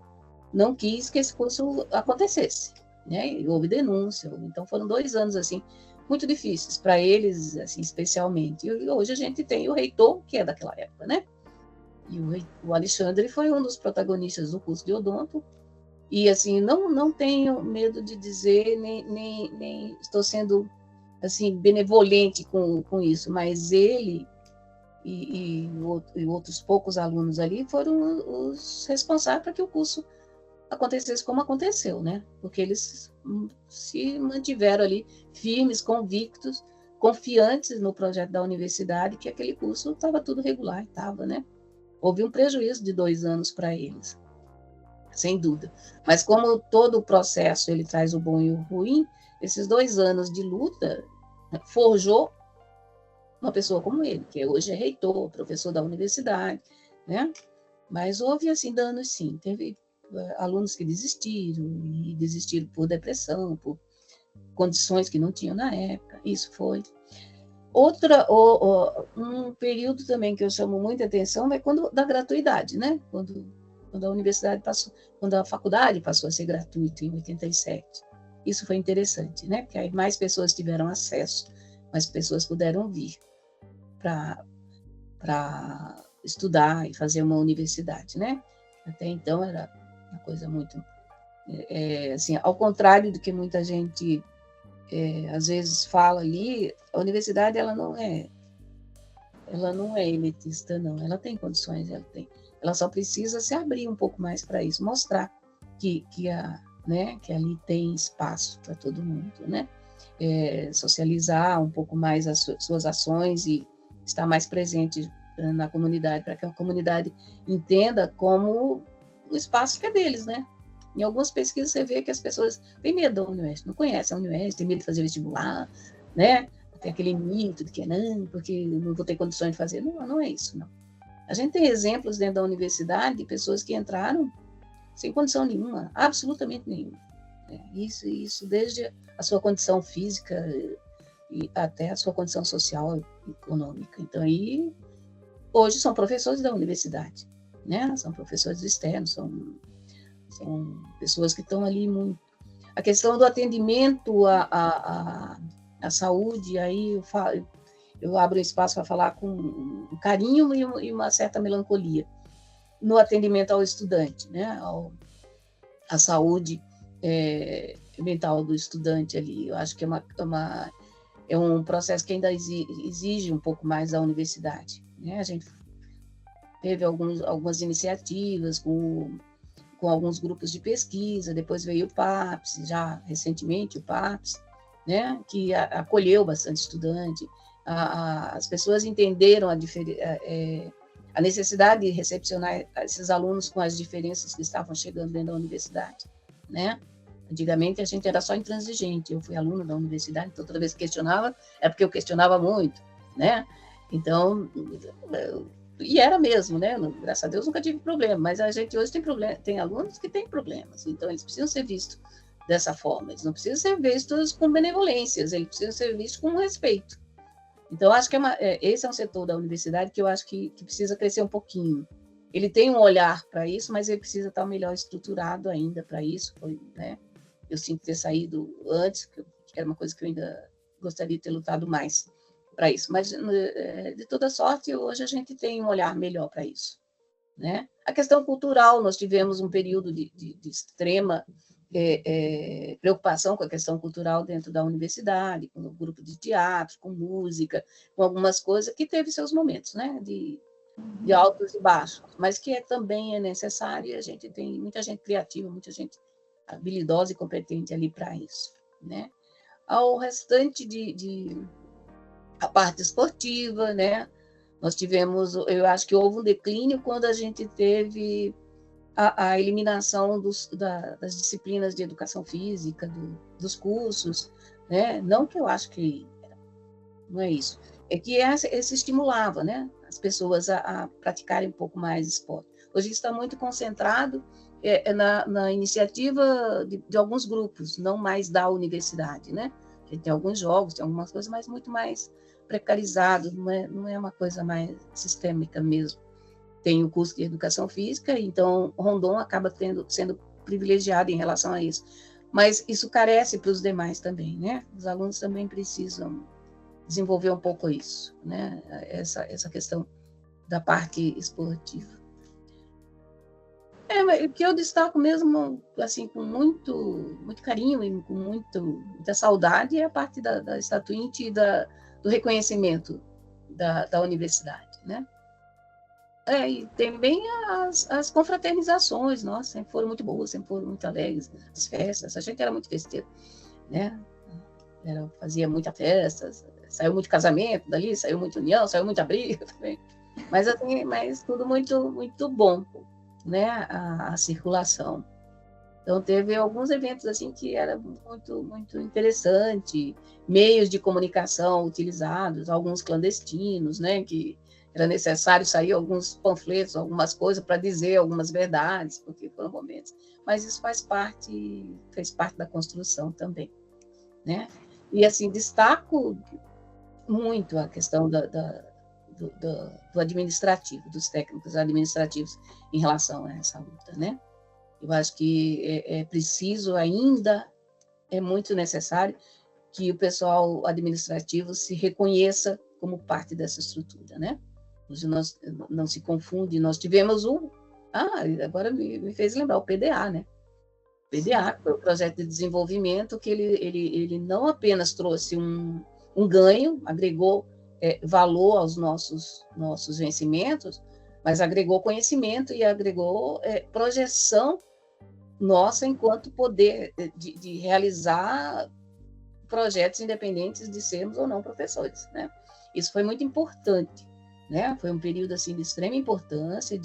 não quis que esse curso acontecesse, né? E houve denúncia. Então, foram 2 anos, assim, muito difíceis para eles, assim, especialmente. E hoje a gente tem o reitor, que é daquela época, né? E o Alexandre foi um dos protagonistas do curso de odonto. E, assim, não tenho medo de dizer, nem estou sendo, assim, benevolente com isso, mas ele e outros poucos alunos ali foram os responsáveis para que o curso acontecesse como aconteceu, né? Porque eles se mantiveram ali firmes, convictos, confiantes no projeto da universidade, que aquele curso estava tudo regular, estava, né? Houve um prejuízo de 2 anos para eles, sem dúvida. Mas como todo o processo ele traz o bom e o ruim, esses 2 anos de luta forjou uma pessoa como ele, que hoje é reitor, professor da universidade, né? Mas houve, assim, danos, sim. Teve alunos que desistiram por depressão, por condições que não tinham na época. Isso foi. Um período também que eu chamo muita atenção é da gratuidade, né? Quando a universidade quando a faculdade passou a ser gratuita em 87. Isso foi interessante, né? Porque aí mais pessoas tiveram acesso, mais pessoas puderam vir para estudar e fazer uma universidade, né? Até então era uma coisa muito, assim, ao contrário do que muita gente às vezes fala ali, a universidade ela não é elitista, não. Ela tem condições, ela só precisa se abrir um pouco mais para isso, mostrar que ali tem espaço para todo mundo, né? Socializar um pouco mais as suas ações e estar mais presente na comunidade, para que a comunidade entenda como o espaço que é deles, né? Em algumas pesquisas você vê que as pessoas têm medo da Unioeste, não conhecem a Unioeste, têm medo de fazer vestibular, né? Tem aquele mito de que não, porque não vou ter condições de fazer. Não, não é isso, não. A gente tem exemplos dentro da universidade de pessoas que entraram sem condição nenhuma, absolutamente nenhuma. Isso desde a sua condição física e até a sua condição social e econômica. Então, aí, hoje são professores da universidade, né? São professores externos, são pessoas que estão ali muito. A questão do atendimento à saúde, aí eu abro espaço para falar com carinho e uma certa melancolia no atendimento ao estudante, né? A saúde mental do estudante ali. Eu acho que é um processo que ainda exige um pouco mais da universidade, né? A gente teve algumas iniciativas com alguns grupos de pesquisa, depois veio o PAPS, já recentemente o PAPS, né, que acolheu bastante estudante. As pessoas entenderam a necessidade de recepcionar esses alunos com as diferenças que estavam chegando dentro da universidade, né? Antigamente a gente era só intransigente, eu fui aluna da universidade, então toda vez que questionava, é porque eu questionava muito, né? Então, e era mesmo, né? Graças a Deus nunca tive problema, mas a gente hoje tem alunos que têm problemas, então eles precisam ser vistos dessa forma, eles não precisam ser vistos com benevolências, eles precisam ser vistos com respeito. Então, acho que esse é um setor da universidade que eu acho que precisa crescer um pouquinho. Ele tem um olhar para isso, mas ele precisa estar melhor estruturado ainda para isso, né? Eu sinto ter saído antes, que era uma coisa que eu ainda gostaria de ter lutado mais para isso, mas de toda sorte hoje a gente tem um olhar melhor para isso, né? A questão cultural, nós tivemos um período de extrema preocupação com a questão cultural dentro da universidade, com o grupo de teatro, com música, com algumas coisas que teve seus momentos, né? De altos e baixos, mas que também é necessário, e a gente tem muita gente criativa, muita gente habilidosa e competente ali para isso, né? Ao restante a parte esportiva, né? Nós tivemos, eu acho que houve um declínio quando a gente teve a eliminação das disciplinas de educação física, dos cursos, né? Não que eu acho que não é isso, é que se estimulava, né? As pessoas a praticarem um pouco mais esporte. Hoje está muito concentrado na iniciativa de alguns grupos, não mais da universidade, né? A gente tem alguns jogos, tem algumas coisas, mas muito mais precarizado, não é uma coisa mais sistêmica mesmo. Tem o curso de educação física, então Rondon acaba sendo privilegiado em relação a isso. Mas isso carece para os demais também, né? Os alunos também precisam desenvolver um pouco isso, né? Essa questão da parte esportiva. O que eu destaco mesmo, assim, com muito carinho e com muita saudade, é a parte da estatuinte e do reconhecimento da universidade, né? E também as confraternizações, nossa, sempre foram muito boas, sempre foram muito alegres, as festas, a gente era muito festeiro, né? Fazia muita festa, saiu muito casamento dali, saiu muita união, saiu muita briga também, mas tudo muito bom, né? A circulação. Então teve alguns eventos assim que era muito interessante, meios de comunicação utilizados, alguns clandestinos, né? Que era necessário sair alguns panfletos, algumas coisas para dizer algumas verdades, porque foram momentos. Mas isso fez parte da construção também, né? E assim destaco muito a questão do administrativo, dos técnicos administrativos em relação a essa luta, né? Eu acho que é preciso ainda, é muito necessário que o pessoal administrativo se reconheça como parte dessa estrutura, né? Hoje não se confunde, nós tivemos agora me fez lembrar, o PDA, né? O PDA foi o projeto de desenvolvimento que ele não apenas trouxe um ganho, agregou valor aos nossos vencimentos, mas agregou conhecimento e agregou projeção nossa enquanto poder de realizar projetos independentes de sermos ou não professores, né? Isso foi muito importante, né? Foi um período assim de extrema importância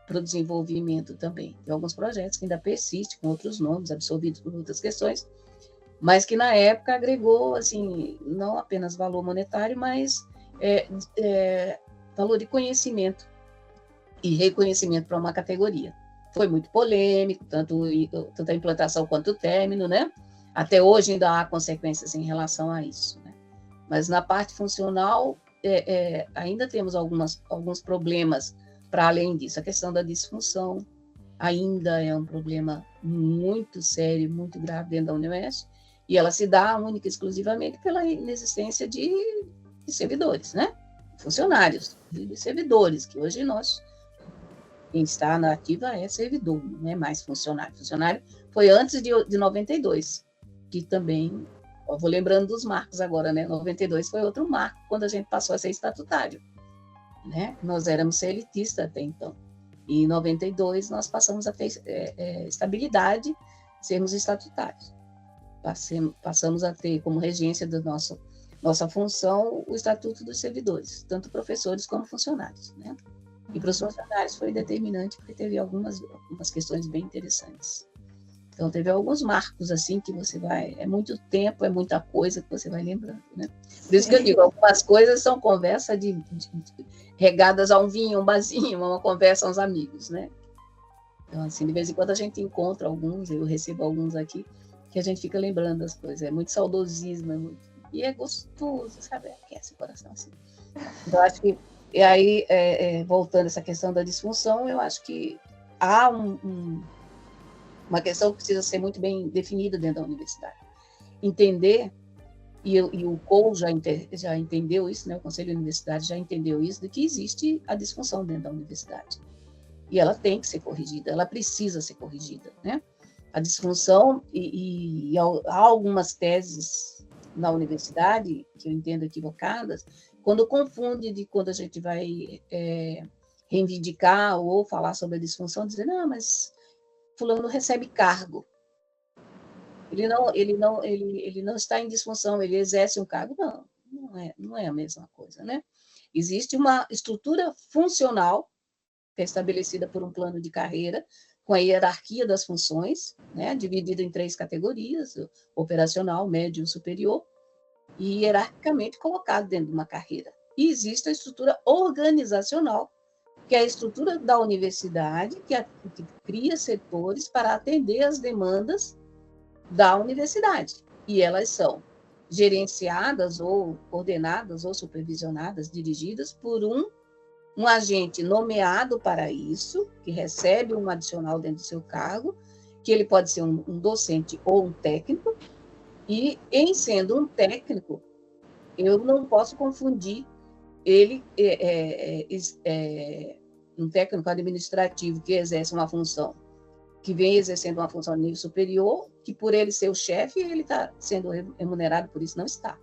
para o desenvolvimento também de alguns projetos que ainda persistem com outros nomes, absorvidos por outras questões, mas que na época agregou assim não apenas valor monetário, mas valor de conhecimento e reconhecimento para uma categoria. Foi muito polêmico, tanto a implantação quanto o término, né? Até hoje ainda há consequências em relação a isso, né? Mas na parte funcional, ainda temos alguns problemas para além disso. A questão da disfunção ainda é um problema muito sério, muito grave dentro da UniOeste, e ela se dá única e exclusivamente pela inexistência de servidores, né? Funcionários, de servidores, que hoje quem está na ativa é servidor, não é mais funcionário. Funcionário foi antes de 92, que também, vou lembrando dos marcos agora, né? 92 foi outro marco, quando a gente passou a ser estatutário, né? Nós éramos CLTistas até então. E em 92 nós passamos a ter estabilidade, sermos estatutários. Passamos a ter como regência da nossa função o Estatuto dos Servidores, tanto professores como funcionários, né? E para os funcionários foi determinante, porque teve algumas questões bem interessantes. Então, teve alguns marcos, assim, que você vai... É muito tempo, é muita coisa que você vai lembrando, né? Por isso que eu digo, algumas coisas são conversa regadas a um vinho, um barzinho, uma conversa aos amigos, né? Então, assim, de vez em quando a gente encontra alguns, eu recebo alguns aqui, que a gente fica lembrando das coisas. É muito saudosismo, e é gostoso, sabe? Aquece o coração, assim. Então, acho que... E aí, voltando a essa questão da disfunção, eu acho que há uma questão que precisa ser muito bem definida dentro da universidade. Entender, e o COU já entendeu isso, né? O Conselho Universitário já entendeu isso, de que existe a disfunção dentro da universidade. E ela tem que ser corrigida, ela precisa ser corrigida, né? A disfunção, e há algumas teses na universidade, que eu entendo equivocadas, quando confunde quando a gente vai reivindicar ou falar sobre a disfunção, dizer, não, mas fulano recebe cargo. Ele não está em disfunção, ele exerce um cargo. Não é a mesma coisa, né? Existe uma estrutura funcional que é estabelecida por um plano de carreira, com a hierarquia das funções, né, dividida em 3 categorias, operacional, médio e superior, e hierarquicamente colocado dentro de uma carreira. E existe a estrutura organizacional, que é a estrutura da universidade, que cria setores para atender as demandas da universidade. E elas são gerenciadas ou coordenadas ou supervisionadas, dirigidas por um agente nomeado para isso, que recebe um adicional dentro do seu cargo, que ele pode ser um docente ou um técnico, e em sendo um técnico, eu não posso confundir ele, um técnico administrativo que exerce uma função, que vem exercendo uma função de nível superior, que por ele ser o chefe, ele está sendo remunerado por isso, não está.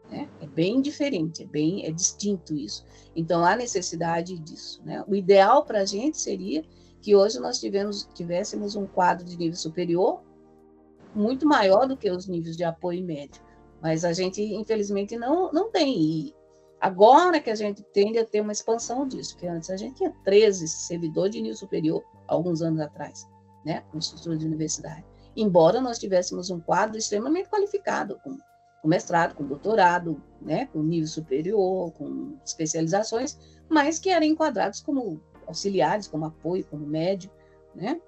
Né? É bem diferente, é distinto isso. Então, há necessidade disso. Né? O ideal para a gente seria que hoje nós tivéssemos um quadro de nível superior muito maior do que os níveis de apoio médio. Mas a gente, infelizmente, não tem. E agora que a gente tende a ter uma expansão disso, porque antes a gente tinha 13 servidores de nível superior, alguns anos atrás, né? Com estrutura de universidade. Embora nós tivéssemos um quadro extremamente qualificado, com mestrado, com doutorado, né? Com nível superior, com especializações, mas que eram enquadrados como auxiliares, como apoio, como médio, né?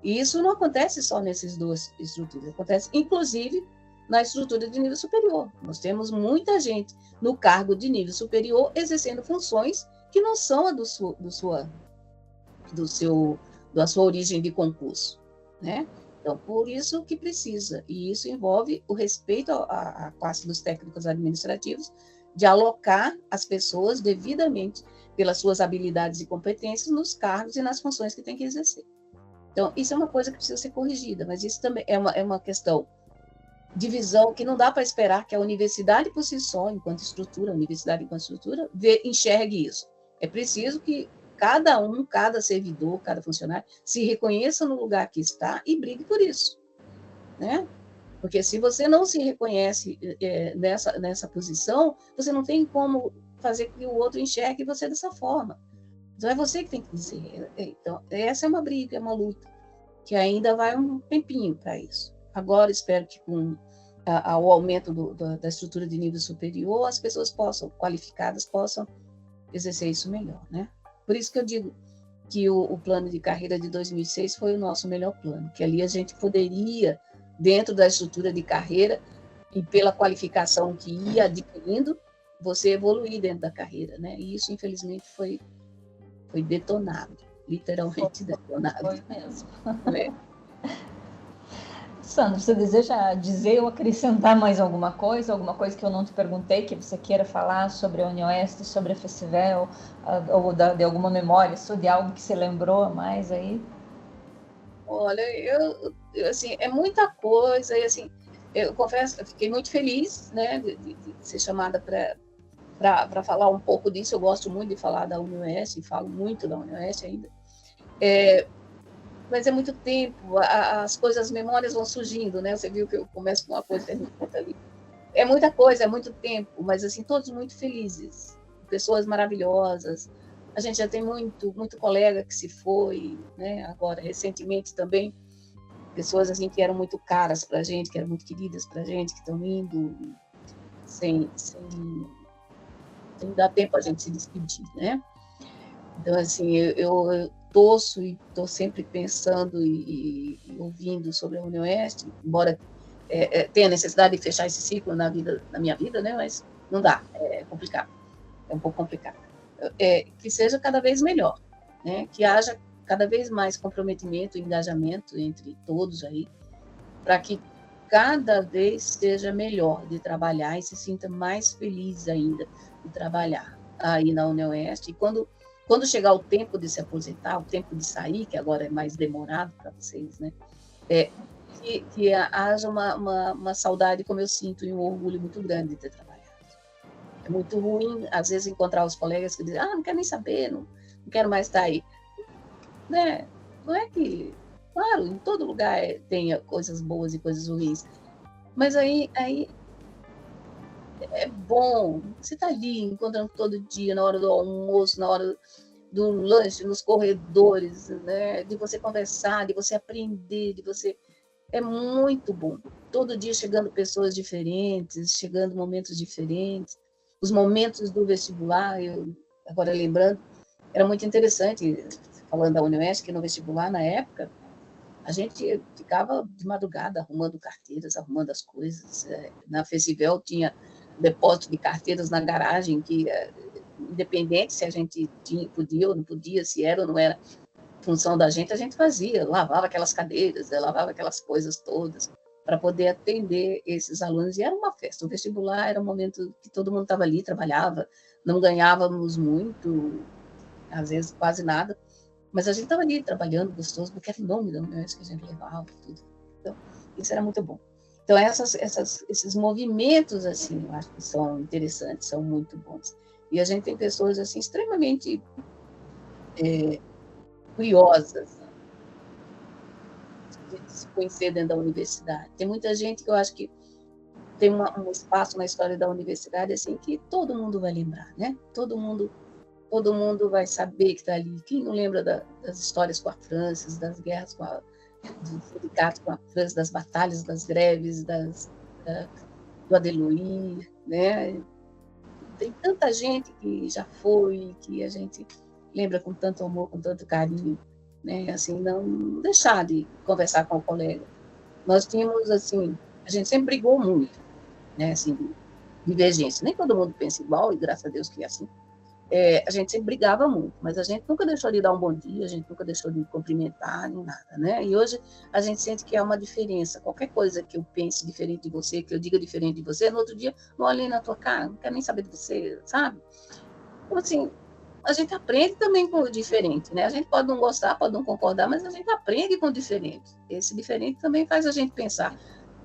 E isso não acontece só nessas duas estruturas, acontece inclusive na estrutura de nível superior. Nós temos muita gente no cargo de nível superior exercendo funções que não são a da sua origem de concurso, né? Então, por isso que precisa, e isso envolve o respeito à classe dos técnicos administrativos, de alocar as pessoas devidamente pelas suas habilidades e competências nos cargos e nas funções que tem que exercer. Então, isso é uma coisa que precisa ser corrigida, mas isso também é uma questão de visão que não dá para esperar que a universidade por si só, enquanto estrutura, enxergue isso. É preciso que cada servidor, cada funcionário, se reconheça no lugar que está e brigue por isso, né? Porque se você não se reconhece nessa posição, você não tem como fazer com que o outro enxergue você dessa forma. Então, é você que tem que dizer. Então, essa é uma briga, é uma luta, que ainda vai um tempinho para isso. Agora, espero que com o aumento da estrutura de nível superior, as pessoas qualificadas possam exercer isso melhor, né? Por isso que eu digo que o plano de carreira de 2006 foi o nosso melhor plano, que ali a gente poderia, dentro da estrutura de carreira e pela qualificação que ia adquirindo, você evoluir dentro da carreira, né? E isso, infelizmente, foi detonado, literalmente detonado. Foi mesmo. É. Sandra, você deseja dizer ou acrescentar mais alguma coisa que eu não te perguntei, que você queira falar sobre a UniOeste, sobre a Festivel, ou de alguma memória, de algo que você lembrou mais aí? Olha, eu assim, é muita coisa, e assim, eu confesso, eu fiquei muito feliz, né, de ser chamada para falar um pouco disso. Eu gosto muito de falar da UniOeste, e falo muito da UniOeste ainda. Mas é muito tempo, as coisas, as memórias vão surgindo, né? Você viu que eu começo com uma coisa e termino com outra ali. É muita coisa, é muito tempo, mas assim, todos muito felizes, pessoas maravilhosas. A gente já tem muito colega que se foi, né? Agora, recentemente também, pessoas assim que eram muito caras para a gente, que eram muito queridas para a gente, que estão indo sem dar tempo a gente se despedir, né? Então, assim, eu torço e estou sempre pensando e ouvindo sobre a UniOeste, embora tenha necessidade de fechar esse ciclo na minha vida, né? Mas não dá, é complicado, é um pouco complicado. Que seja cada vez melhor, né? Que haja cada vez mais comprometimento e engajamento entre todos aí, para que cada vez seja melhor de trabalhar e se sinta mais feliz ainda de trabalhar aí na UniOeste. E quando chegar o tempo de se aposentar, o tempo de sair, que agora é mais demorado para vocês, né? Que haja uma saudade, como eu sinto, e um orgulho muito grande de ter trabalhado. É muito ruim, às vezes, encontrar os colegas que dizem, não quero nem saber, não quero mais estar aí. Né? Não é que... Claro, em todo lugar tenha coisas boas e coisas ruins, mas aí é bom, você está ali encontrando todo dia, na hora do almoço, na hora do lanche, nos corredores, né? De você conversar, de você aprender, é muito bom. Todo dia chegando pessoas diferentes, chegando momentos diferentes. Os momentos do vestibular, agora lembrando, era muito interessante, falando da UniOeste, que no vestibular, na época, a gente ficava de madrugada arrumando carteiras, arrumando as coisas. Na Festivel tinha depósito de carteiras na garagem, que independente se a gente podia ou não podia, se era ou não era função da gente, a gente fazia, lavava aquelas cadeiras, lavava aquelas coisas todas, para poder atender esses alunos. E era uma festa. O vestibular era um momento que todo mundo estava ali, trabalhava, não ganhávamos muito, às vezes quase nada, mas a gente estava ali trabalhando, gostoso, porque era o nome da UniOeste que a gente levava, tudo. Então, isso era muito bom. Então, esses movimentos, assim, eu acho que são interessantes, são muito bons. E a gente tem pessoas, assim, extremamente curiosas, né, de se conhecer dentro da universidade. Tem muita gente que eu acho que tem um espaço na história da universidade, assim, que todo mundo vai lembrar, né? Todo mundo vai saber que está ali. Quem não lembra das histórias com a França, das guerras dos sindicatos com a França, das batalhas, das greves, do Adeluí, né? Tem tanta gente que já foi, que a gente lembra com tanto amor, com tanto carinho, né? Assim, não deixar de conversar com o colega. Nós tínhamos, assim, a gente sempre brigou muito, né? Assim, divergência. Nem todo mundo pensa igual, e graças a Deus que é assim. A gente sempre brigava muito, mas a gente nunca deixou de dar um bom dia, a gente nunca deixou de cumprimentar, nem nada, né? E hoje a gente sente que há uma diferença. Qualquer coisa que eu pense diferente de você, que eu diga diferente de você, no outro dia não olhei na tua cara, não quero nem saber de você, sabe? Então, assim, a gente aprende também com o diferente, né? A gente pode não gostar, pode não concordar, mas a gente aprende com o diferente. Esse diferente também faz a gente pensar,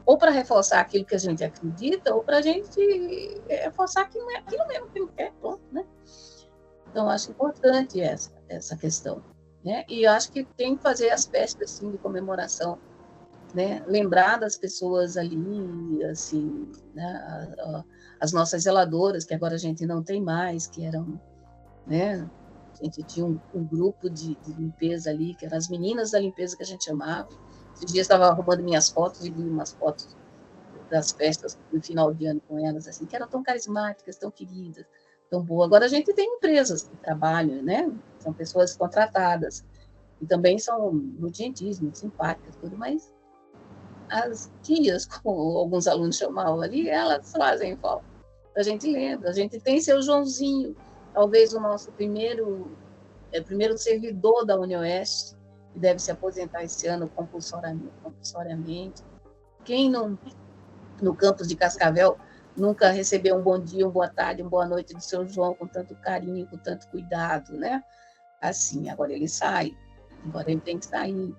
ou para reforçar aquilo que a gente acredita, ou para a gente reforçar que não é aquilo mesmo que não quer, pronto, né? Então, acho importante essa questão, né? E eu acho que tem que fazer as festas, assim, de comemoração né, lembrar das pessoas ali, assim, né, as nossas zeladoras, que agora a gente não tem mais, que eram, né, a gente tinha um grupo de limpeza ali, que eram as meninas da limpeza que a gente chamava. Esses dias estava arrumando minhas fotos e vi umas fotos das festas do final de ano com elas, assim, que eram tão carismáticas, tão queridas, tão boas. Agora a gente tem empresas que trabalham, né? São pessoas contratadas, e também são muito gentis, muito simpáticas, tudo, mas as tias, como alguns alunos chamavam ali, elas fazem falta. A gente lembra, a gente tem seu Joãozinho, talvez o nosso primeiro servidor da UniOeste, que deve se aposentar esse ano compulsoriamente. Quem não, no campus de Cascavel, nunca recebeu um bom dia, uma boa tarde, uma boa noite do seu João com tanto carinho, com tanto cuidado, né? Assim, agora ele sai, agora ele tem que sair,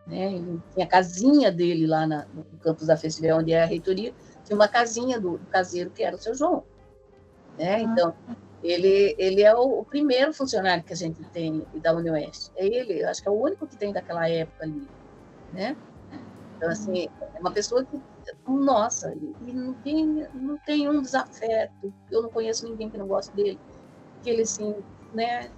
né? Ele tinha a casinha dele lá no campus da Festival, onde é a reitoria, tinha uma casinha do caseiro que era o seu João, né? Então, ele é o primeiro funcionário que a gente tem da UniOeste. É ele, acho que é o único que tem daquela época ali, né? Então, assim, é uma pessoa que, nossa, e não tem um desafeto, eu não conheço ninguém que não goste dele, que ele, assim, né,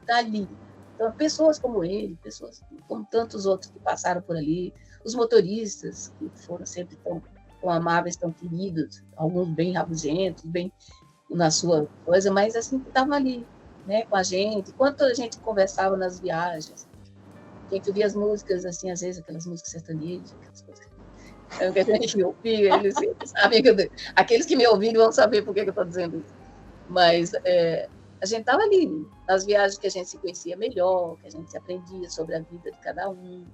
tá ali. Então, pessoas como ele, pessoas como tantos outros que passaram por ali, os motoristas, que foram sempre tão amáveis, tão queridos, alguns bem rabugentos, bem na sua coisa, mas, assim, que estavam ali, né, com a gente. Quanto a gente conversava nas viagens, a gente ouvia as músicas, assim, às vezes, aquelas músicas sertanejas, aquelas coisas que a gente ouvia, eles sabem aqueles que me ouviram vão saber por que eu estou dizendo isso. Mas a gente estava ali, nas viagens que a gente se conhecia melhor, que a gente se aprendia sobre a vida de cada um,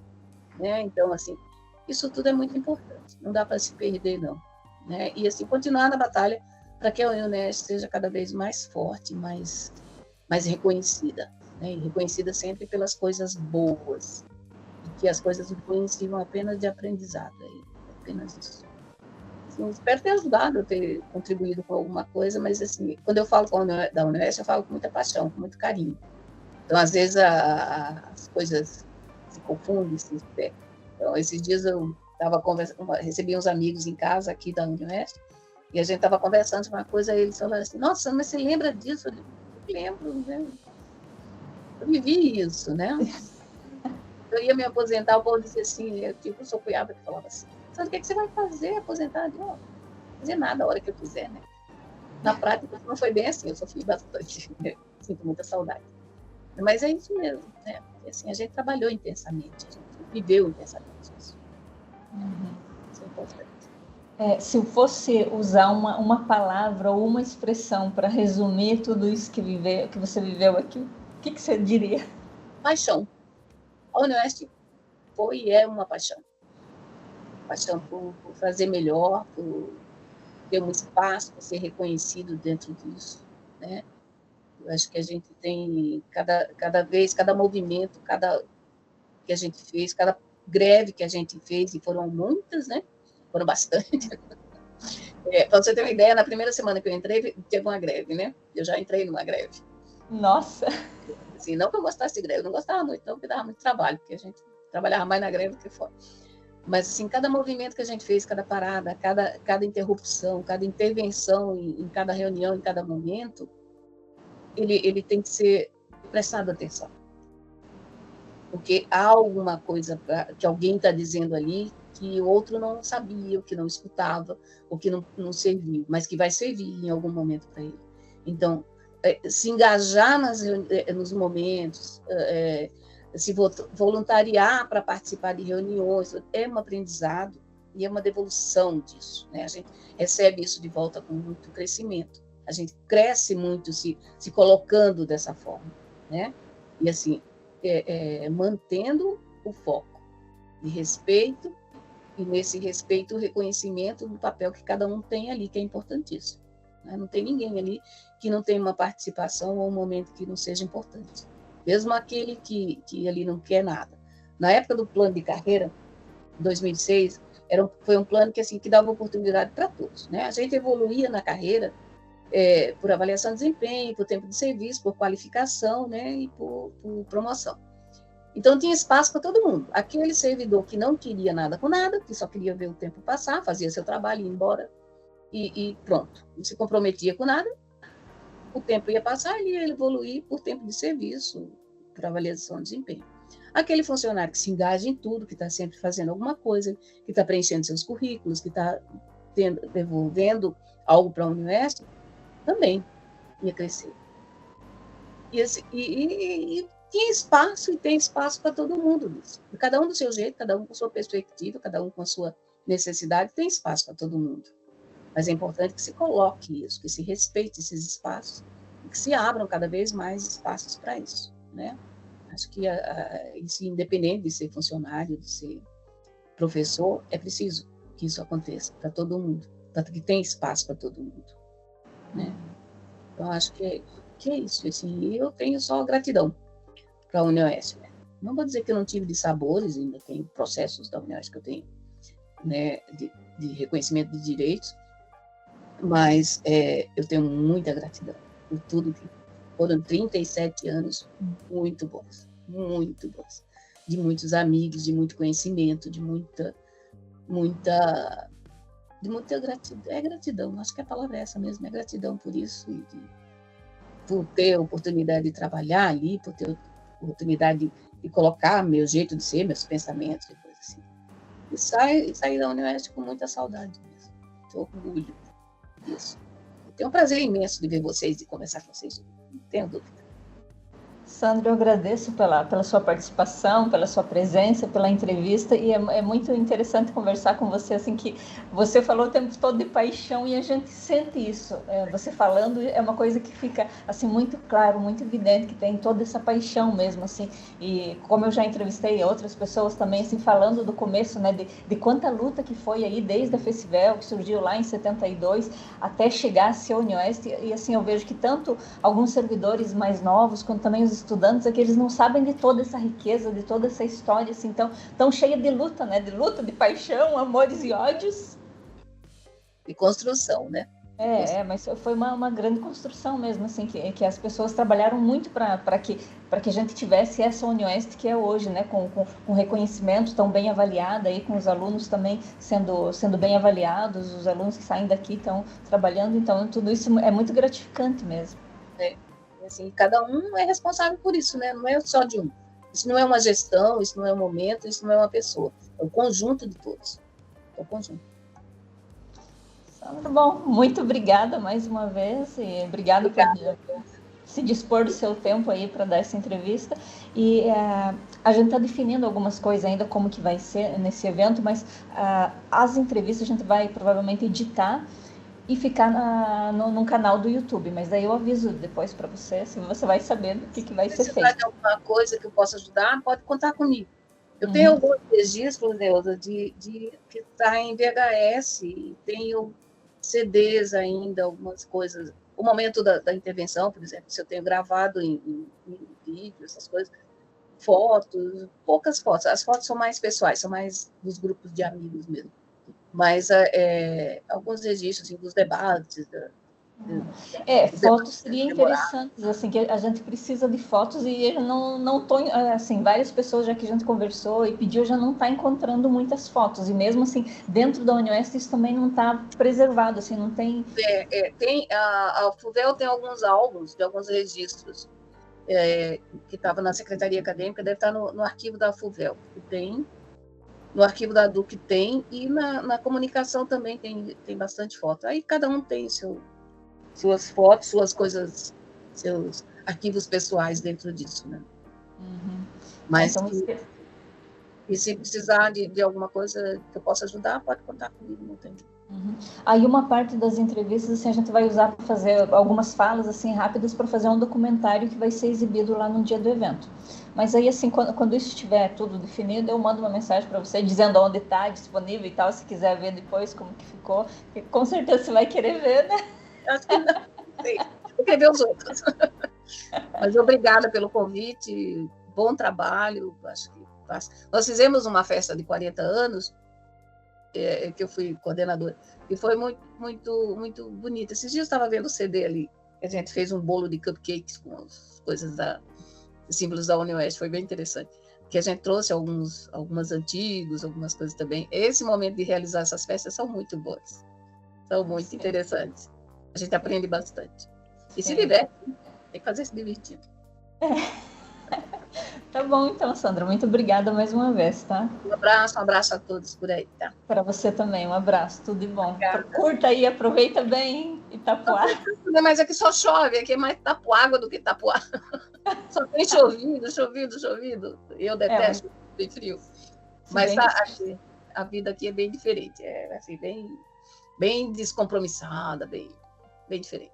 né? Então, assim, isso tudo é muito importante, não dá para se perder, não. Né? E, assim, continuar na batalha para que a UniOeste seja cada vez mais forte, mais reconhecida, né? E reconhecida sempre pelas coisas boas, e que as coisas ruins sirvam apenas de aprendizado, apenas isso. Assim, espero ter ajudado, ter contribuído com alguma coisa, mas, assim, quando eu falo da UniOeste, eu falo com muita paixão, com muito carinho. Então, às vezes, as coisas se confundem, se perdem. Então, esses dias eu recebi uns amigos em casa aqui da UniOeste, e a gente estava conversando sobre uma coisa, e eles falaram assim, nossa, mas você lembra disso? Eu lembro, né? Eu vivi isso, né? Eu ia me aposentar, o povo dizia assim, eu sou cunhada que falava assim, sabe o que você vai fazer, aposentar? Eu não fazer nada a hora que eu quiser, né? Na prática, não foi bem assim, eu sofri bastante, né? Sinto muita saudade. Mas é isso mesmo, né? Porque, assim, a gente trabalhou intensamente, a gente viveu intensamente isso. Isso é importante. Se eu fosse usar uma palavra ou uma expressão para resumir tudo isso que você viveu aqui, o que você diria? Paixão. A UniOeste foi e é uma paixão. Paixão por fazer melhor, por ter um espaço, por ser reconhecido dentro disso, né? Eu acho que a gente tem, cada vez, cada movimento, que a gente fez, cada greve que a gente fez, e foram muitas, né? Foram bastante. Para você ter uma ideia, na primeira semana que eu entrei, teve uma greve, né? Eu já entrei numa greve. Nossa! Assim, não que eu gostasse de greve, eu não gostava muito, não, porque dava muito trabalho, porque a gente trabalhava mais na greve do que fora. Mas, assim, cada movimento que a gente fez, cada parada, cada interrupção, cada intervenção em cada reunião, em cada momento, ele tem que ser prestado atenção. Porque há alguma coisa que alguém está dizendo ali que o outro não sabia, ou que não escutava, ou que não serviu, mas que vai servir em algum momento para ele. Então, se engajar nos momentos, se voluntariar para participar de reuniões, é um aprendizado e é uma devolução disso, né? A gente recebe isso de volta com muito crescimento. A gente cresce muito se colocando dessa forma, né? E, assim, mantendo o foco de respeito, e nesse respeito o reconhecimento do papel que cada um tem ali, que é importantíssimo. Né? Não tem ninguém ali que não tenha uma participação ou um momento que não seja importante. Mesmo aquele que ali não quer nada. Na época do plano de carreira, 2006, foi um plano que, assim, que dava oportunidade para todos. Né? A gente evoluía na carreira por avaliação de desempenho, por tempo de serviço, por qualificação, né? E por promoção. Então, tinha espaço para todo mundo. Aquele servidor que não queria nada com nada, que só queria ver o tempo passar, fazia seu trabalho, ia embora e pronto. Não se comprometia com nada, o tempo ia passar e ia evoluir por tempo de serviço, para avaliação de desempenho. Aquele funcionário que se engaja em tudo, que está sempre fazendo alguma coisa, que está preenchendo seus currículos, que está devolvendo algo para a Unioeste, também ia crescer. E tinha espaço e tem espaço para todo mundo nisso. Cada um do seu jeito, cada um com sua perspectiva, cada um com a sua necessidade, tem espaço para todo mundo. Mas é importante que se coloque isso, que se respeite esses espaços e que se abram cada vez mais espaços para isso, né? Acho que isso, independente de ser funcionário, de ser professor, é preciso que isso aconteça para todo mundo, para que tenha espaço para todo mundo, né? Então, acho que é isso. Assim, eu tenho só gratidão para a Unioeste, né? Não vou dizer que eu não tive de sabores, ainda tem processos da Unioeste que eu tenho, né, de reconhecimento de direitos, mas eu tenho muita gratidão por tudo que foram 37 anos muito bons, de muitos amigos, de muito conhecimento, de muita gratidão. É gratidão, acho que a palavra é essa mesmo, é gratidão por isso, e por ter a oportunidade de trabalhar ali, por ter a oportunidade de colocar meu jeito de ser, meus pensamentos, e coisa assim. E sair da Unioeste com muita saudade mesmo, muito orgulho disso. Eu tenho um prazer imenso de ver vocês e conversar com vocês, não tenho dúvida. Sandra, eu agradeço pela sua participação, pela sua presença, pela entrevista, e é muito interessante conversar com você, assim, que você falou o tempo todo de paixão e a gente sente isso. Você falando é uma coisa que fica, assim, muito claro, muito evidente, que tem toda essa paixão mesmo, assim, e como eu já entrevistei outras pessoas também, assim, falando do começo, né, de quanta luta que foi aí, desde a Festivel, que surgiu lá em 72, até chegar a ser a Unioeste, e assim, eu vejo que tanto alguns servidores mais novos, quanto também os estudantes, é que eles não sabem de toda essa riqueza, de toda essa história, assim, tão cheia de luta, né? De luta, de paixão, amores e ódios. De construção, né? Mas foi uma grande construção mesmo, assim, que as pessoas trabalharam muito para que a gente tivesse essa Unioeste que é hoje, né? Com reconhecimento tão bem avaliada, aí, com os alunos também sendo bem avaliados, os alunos que saem daqui estão trabalhando, então tudo isso é muito gratificante mesmo. Assim, cada um é responsável por isso, né? Não é só de um. Isso não é uma gestão, isso não é um momento, isso não é uma pessoa. É o conjunto de todos. É o conjunto. Bom, muito obrigada mais uma vez e obrigada por se dispor do seu tempo aí para dar essa entrevista. E a gente está definindo algumas coisas ainda, como que vai ser nesse evento, mas as entrevistas a gente vai provavelmente editar e ficar num canal do YouTube, mas daí eu aviso depois para você, assim, você vai saber o que vai ser feito. Se precisar de alguma coisa que eu possa ajudar, pode contar comigo. Eu tenho alguns registros, Neuza, que está em VHS, tenho CDs ainda, algumas coisas. O momento da intervenção, por exemplo, se eu tenho gravado em vídeo, essas coisas, fotos, poucas fotos. As fotos são mais pessoais, são mais dos grupos de amigos mesmo. Mas alguns registros assim, dos debates. Fotos seriam interessantes, assim, que a gente precisa de fotos e eu não tô, assim, várias pessoas já que a gente conversou e pediu já não está encontrando muitas fotos, e mesmo assim, dentro da Unioeste isso também não está preservado, assim, não tem... A FUVEL tem alguns álbuns de alguns registros que estava na Secretaria Acadêmica, deve estar no arquivo da FUVEL, que tem, no arquivo da DUC tem, e na comunicação também tem bastante foto. Aí cada um tem suas fotos, suas coisas, seus arquivos pessoais dentro disso, né? Uhum. Mas e se precisar de alguma coisa que eu possa ajudar, pode contar comigo, não tem. Uhum. Aí uma parte das entrevistas, assim, a gente vai usar para fazer algumas falas assim rápidas para fazer um documentário que vai ser exibido lá no dia do evento. Mas aí, assim, quando isso estiver tudo definido, eu mando uma mensagem para você dizendo onde está disponível e tal, se quiser ver depois como que ficou. E com certeza você vai querer ver, né? Acho que não sei. Eu quero ver os outros. Mas obrigada pelo convite, bom trabalho. Acho que nós fizemos uma festa de 40 anos, que eu fui coordenadora, e foi muito, muito, muito bonita. Esses dias eu estava vendo o CD ali, a gente fez um bolo de cupcakes com as coisas símbolos da Unioeste, foi bem interessante. que a gente trouxe algumas antigos, algumas coisas também. Esse momento de realizar essas festas são muito boas, são muito interessantes. A gente aprende bastante. E se diverte, tem que fazer se divertir. Tá bom, então, Sandra. Muito obrigada mais uma vez, tá? Um abraço a todos por aí, tá? Para você também, um abraço, tudo de bom. Curta aí, aproveita bem Itapuá. Mas aqui só chove, aqui é mais Itapuágua do que Itapuá. Só tem chovido. Eu detesto bem frio. Mas a vida aqui é bem diferente, é assim, bem descompromissada, bem diferente.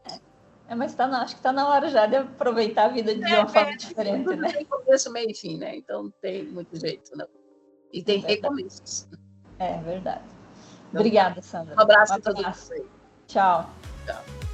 Mas acho que está na hora já de aproveitar a vida de uma forma diferente, né? Tem começo, meio e fim, né? Então não tem muito jeito, não. E tem recomeços. É verdade. Obrigada, Sandra. Um abraço a todos. Tchau. Tchau.